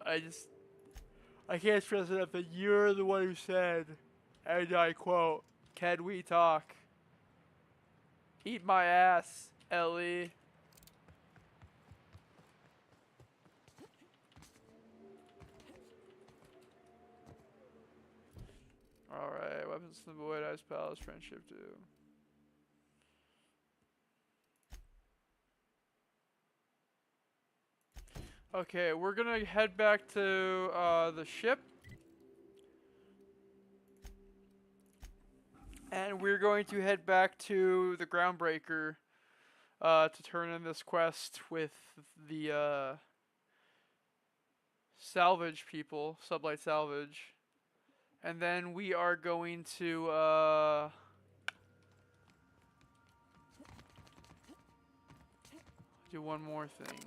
I can't stress enough that you're the one who said, and I quote, "Can we talk?" Eat my ass, Ellie. Alright, weapons to the void, ice palace, friendship too. Okay, we're gonna head back to the ship. And we're going to head back to the Groundbreaker to turn in this quest with the salvage people, Sublight Salvage. And then we are going to do one more thing.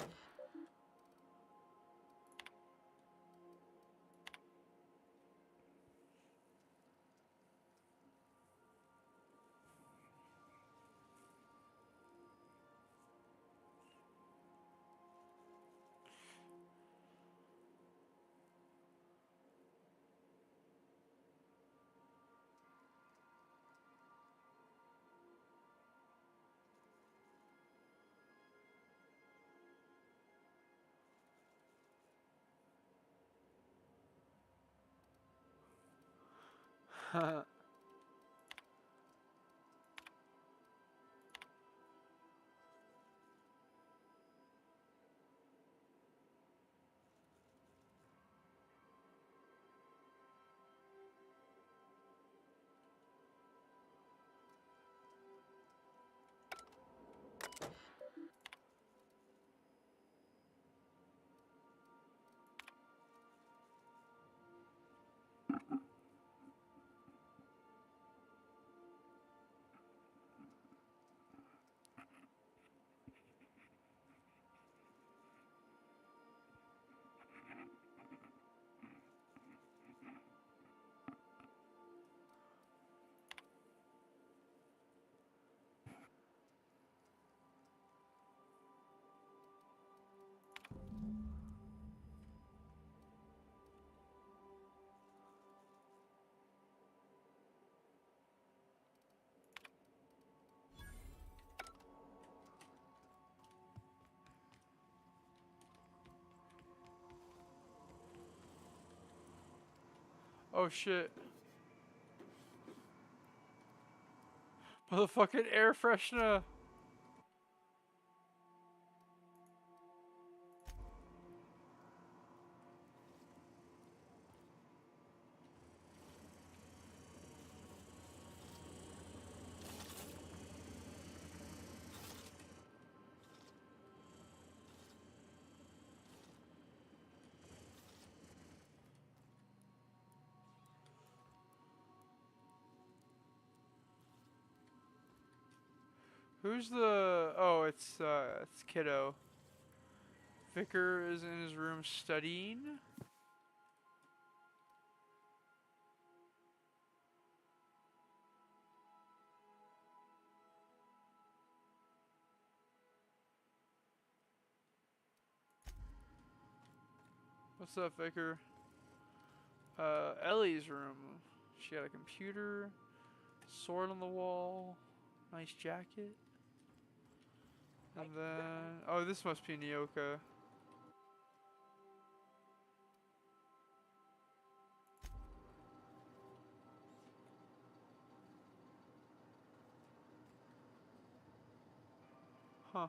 Oh shit. Motherfucking air freshener. Who's the... Oh, it's Kiddo. Vicar is in his room studying. What's up, Vicar? Ellie's room. She got a computer, sword on the wall, nice jacket. And then... Oh, this must be Nyoka. Huh.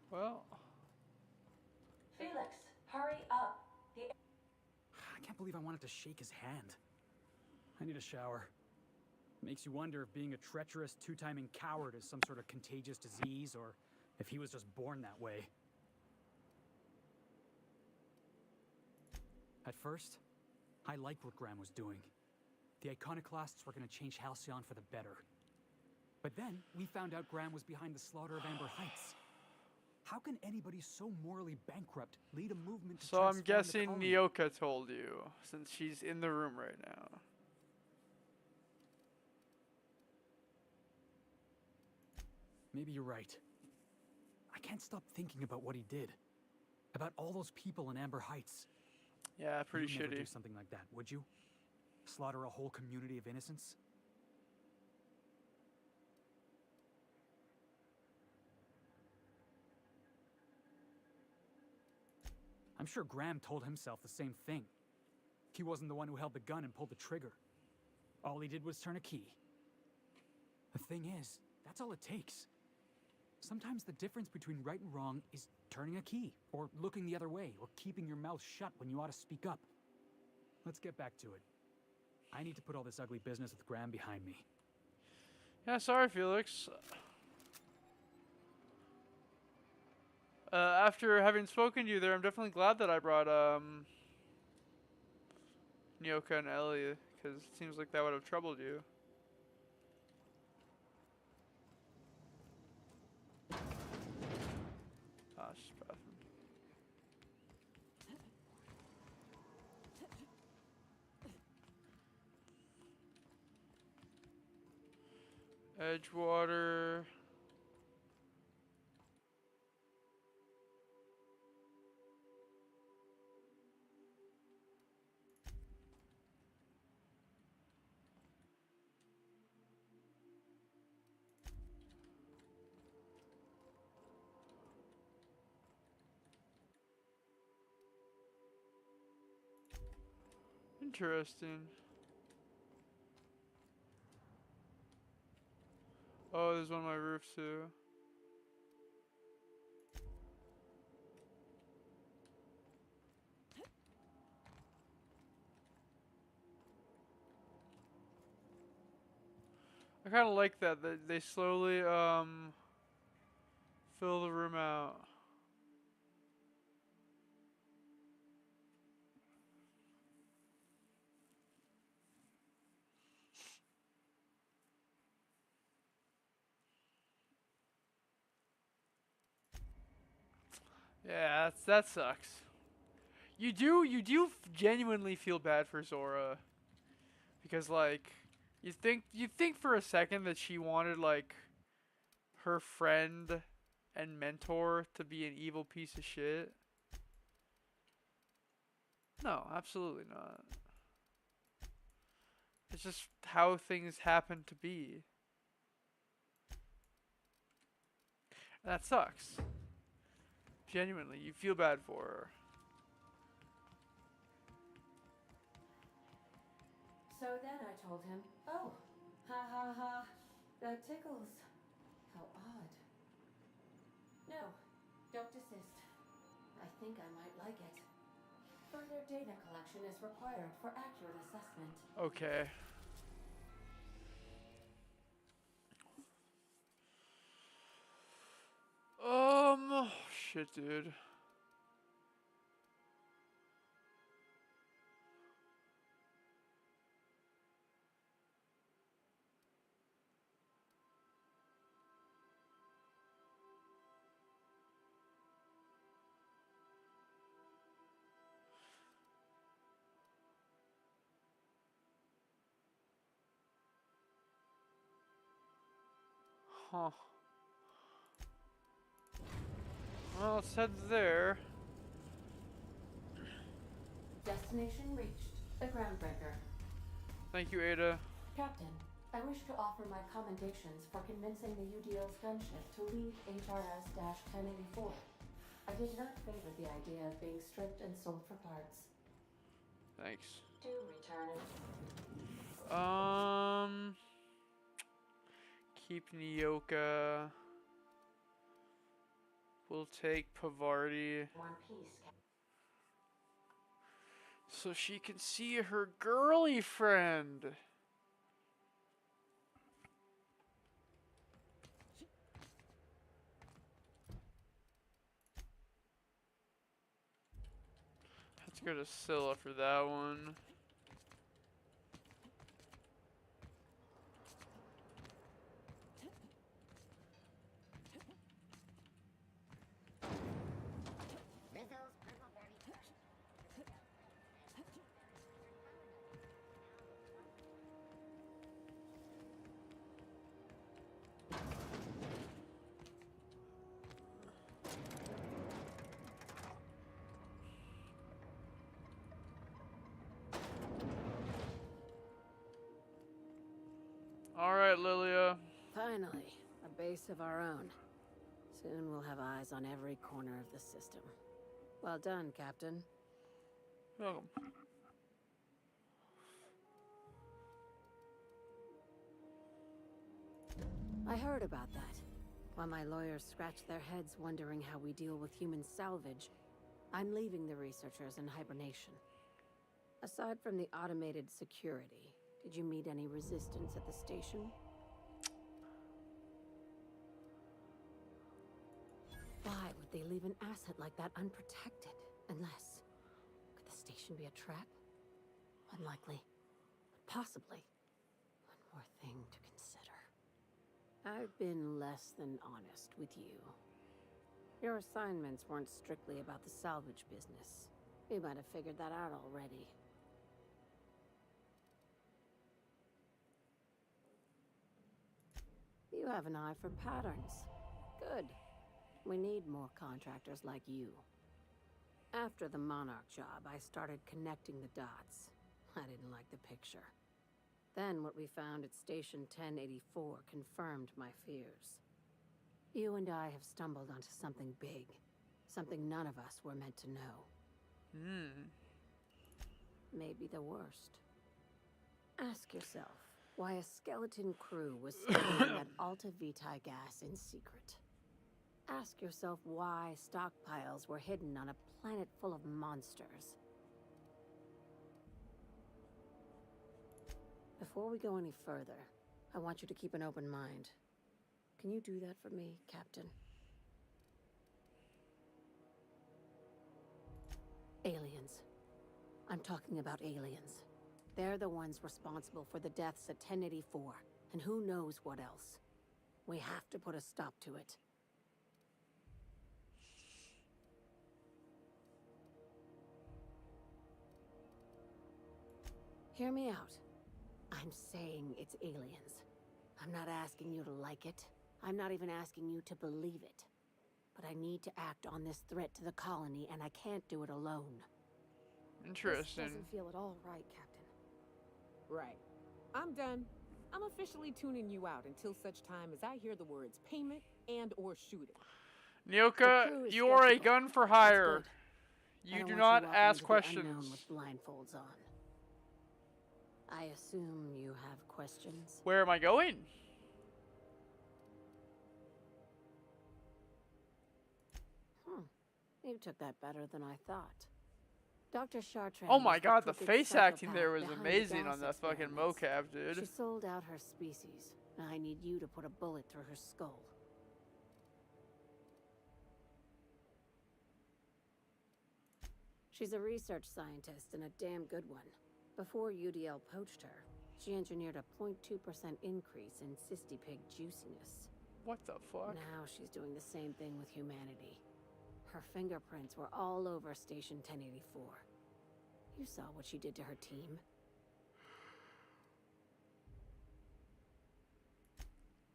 Well... Felix, hurry up. I can't believe I wanted to shake his hand. I need a shower. Makes you wonder if being a treacherous, two-timing coward is some sort of contagious disease, or if he was just born that way. At first, I liked what Graham was doing. The Iconoclasts were going to change Halcyon for the better. But then, we found out Graham was behind the slaughter of Amber Heights. How can anybody so morally bankrupt lead a movement to So I'm transform the guessing colony? Nyoka told you, since she's in the room right now. Maybe you're right. I can't stop thinking about what he did. About all those people in Amber Heights. Yeah, pretty You'd never do shitty. something like that, would you? Slaughter a whole community of innocents? I'm sure Graham told himself the same thing. He wasn't the one who held the gun and pulled the trigger. All he did was turn a key. The thing is, that's all it takes. Sometimes the difference between right and wrong is turning a key, or looking the other way, or keeping your mouth shut when you ought to speak up. Let's get back to it. I need to put all this ugly business with Graham behind me. Yeah, sorry, Felix. After having spoken to you there, I'm definitely glad that I brought Nyoka and Ellie, because it seems like that would have troubled you. Ah, it's just bathroom. Edgewater. Interesting. Oh, there's one on my roof too. I kind of like that they slowly fill the room out. Yeah, that sucks. You do genuinely feel bad for Zora, because like you think for a second that she wanted like her friend and mentor to be an evil piece of shit. No, absolutely not. It's just how things happen to be. And that sucks. Genuinely, you feel bad for her. So then I told him, oh, ha ha ha, that tickles. How odd. No, don't desist. I think I might like it. Further data collection is required for accurate assessment. Okay. Shit, dude. Huh. Well, let's head there. Destination reached. The Groundbreaker. Thank you, Ada. Captain, I wish to offer my commendations for convincing the UDL's gunship to leave HRS-1084. I did not favor the idea of being stripped and sold for parts. Thanks. Do return it. Keep Nyoka. We'll take Pavarti. One piece. So she can see her girly friend. Let's go to Scylla for that one. Alright, Lilia. Finally, a base of our own. Soon we'll have eyes on every corner of the system. Well done, Captain. Welcome. I heard about that. While my lawyers scratch their heads wondering how we deal with human salvage, I'm leaving the researchers in hibernation. Aside from the automated security, did you meet any resistance at the station? Why would they leave an asset like that unprotected? Unless... could the station be a trap? Unlikely. But possibly. One more thing to consider. I've been less than honest with you. Your assignments weren't strictly about the salvage business. You might have figured that out already. You have an eye for patterns. Good. We need more contractors like you. After the Monarch job, I started connecting the dots. I didn't like the picture. Then what we found at Station 1084 confirmed my fears. You and I have stumbled onto something big. Something none of us were meant to know. Maybe the worst. Ask yourself why a skeleton crew was storing that Alta Vitae gas in secret. Ask yourself why stockpiles were hidden on a planet full of monsters. Before we go any further, I want you to keep an open mind. Can you do that for me, Captain? Aliens. I'm talking about aliens. They're the ones responsible for the deaths at 1084, and who knows what else. We have to put a stop to it. Hear me out. I'm saying it's aliens. I'm not asking you to like it. I'm not even asking you to believe it. But I need to act on this threat to the colony, and I can't do it alone. Interesting. This doesn't feel at all right, Captain. Right. I'm done. I'm officially tuning you out until such time as I hear the words payment and or shooting. Nyoka, you are a gun for hire. You do not ask questions. With blindfolds on. I assume you have questions. Where am I going? You took that better than I thought. Dr. Chartrand. Oh my god, the face acting there was amazing on that fucking mocap, dude. She sold out her species. Now I need you to put a bullet through her skull. She's a research scientist and a damn good one. Before UDL poached her, she engineered a 0.2% increase in cystipig juiciness. What the fuck? Now she's doing the same thing with humanity. Her fingerprints were all over Station 1084. You saw what she did to her team.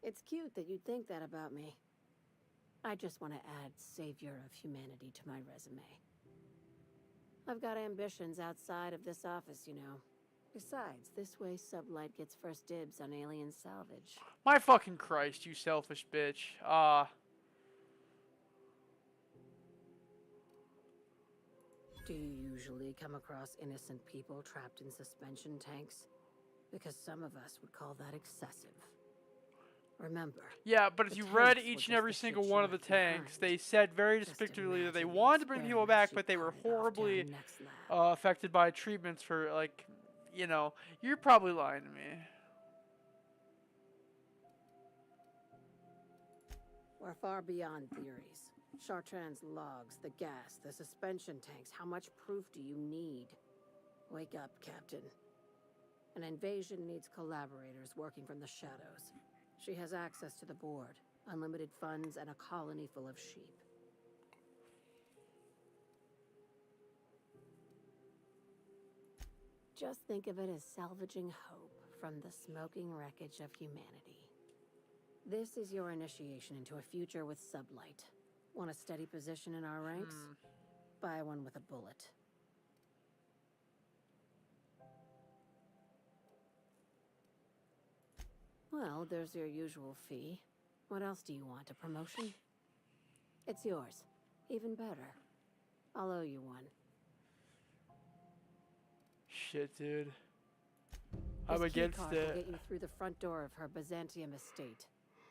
It's cute that you'd think that about me. I just want to add Savior of Humanity to my resume. I've got ambitions outside of this office, you know. Besides, this way Sublight gets first dibs on alien salvage. My fucking Christ, you selfish bitch. Do you usually come across innocent people trapped in suspension tanks? Because some of us would call that excessive. Remember. Yeah, but if you read each and every single one of the tanks, they said very distinctly that they wanted to bring people back, but they were horribly affected by treatments for, like, you know, you're probably lying to me. We're far beyond theories. Chartrand's logs, the gas, the suspension tanks. How much proof do you need? Wake up, Captain. An invasion needs collaborators working from the shadows. She has access to the board, unlimited funds, and a colony full of sheep. Just think of it as salvaging hope from the smoking wreckage of humanity. This is your initiation into a future with Sublight. Want a steady position in our ranks? Buy one with a bullet. Well, there's your usual fee. What else do you want? A promotion? It's yours. Even better. I'll owe you one. Shit, dude. This I'm key against card will it. get you through the front door of her Byzantium estate.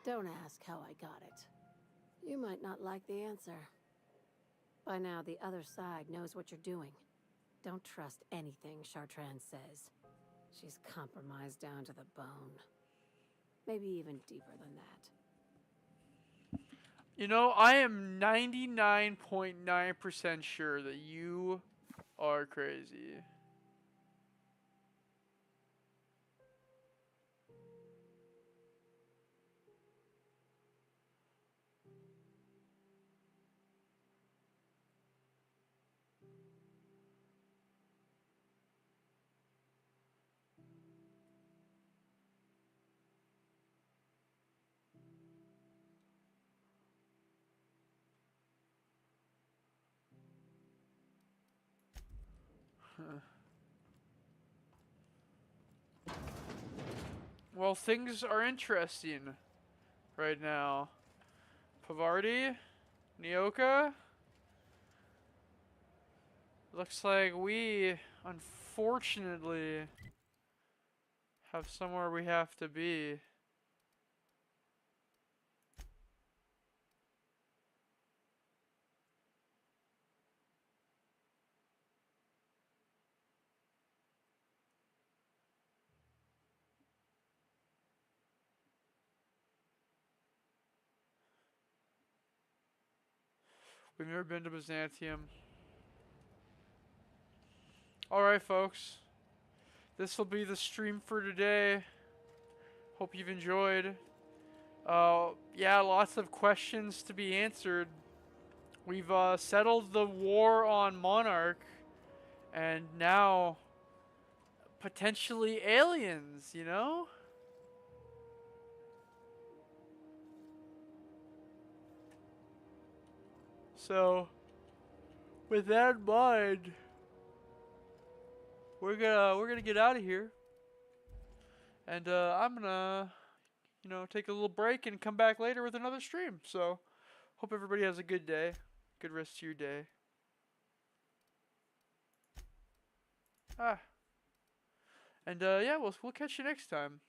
Don't ask how I got it. You might not like the answer. By now, the other side knows what you're doing. Don't trust anything Chartrand says. She's compromised down to the bone. Maybe even deeper than that. You know, I am 99.9% sure that you are crazy. Well, things are interesting right now. Pavardi, Nyoka. Looks like we, unfortunately, have somewhere we have to be. We've never been to Byzantium. Alright, folks. This will be the stream for today. Hope you've enjoyed. Yeah, lots of questions to be answered. We've settled the war on Monarch. And now, potentially aliens, you know? So, with that in mind, we're gonna get out of here, and I'm gonna, take a little break and come back later with another stream. So, hope everybody has a good day, good rest of your day. And yeah, we'll catch you next time.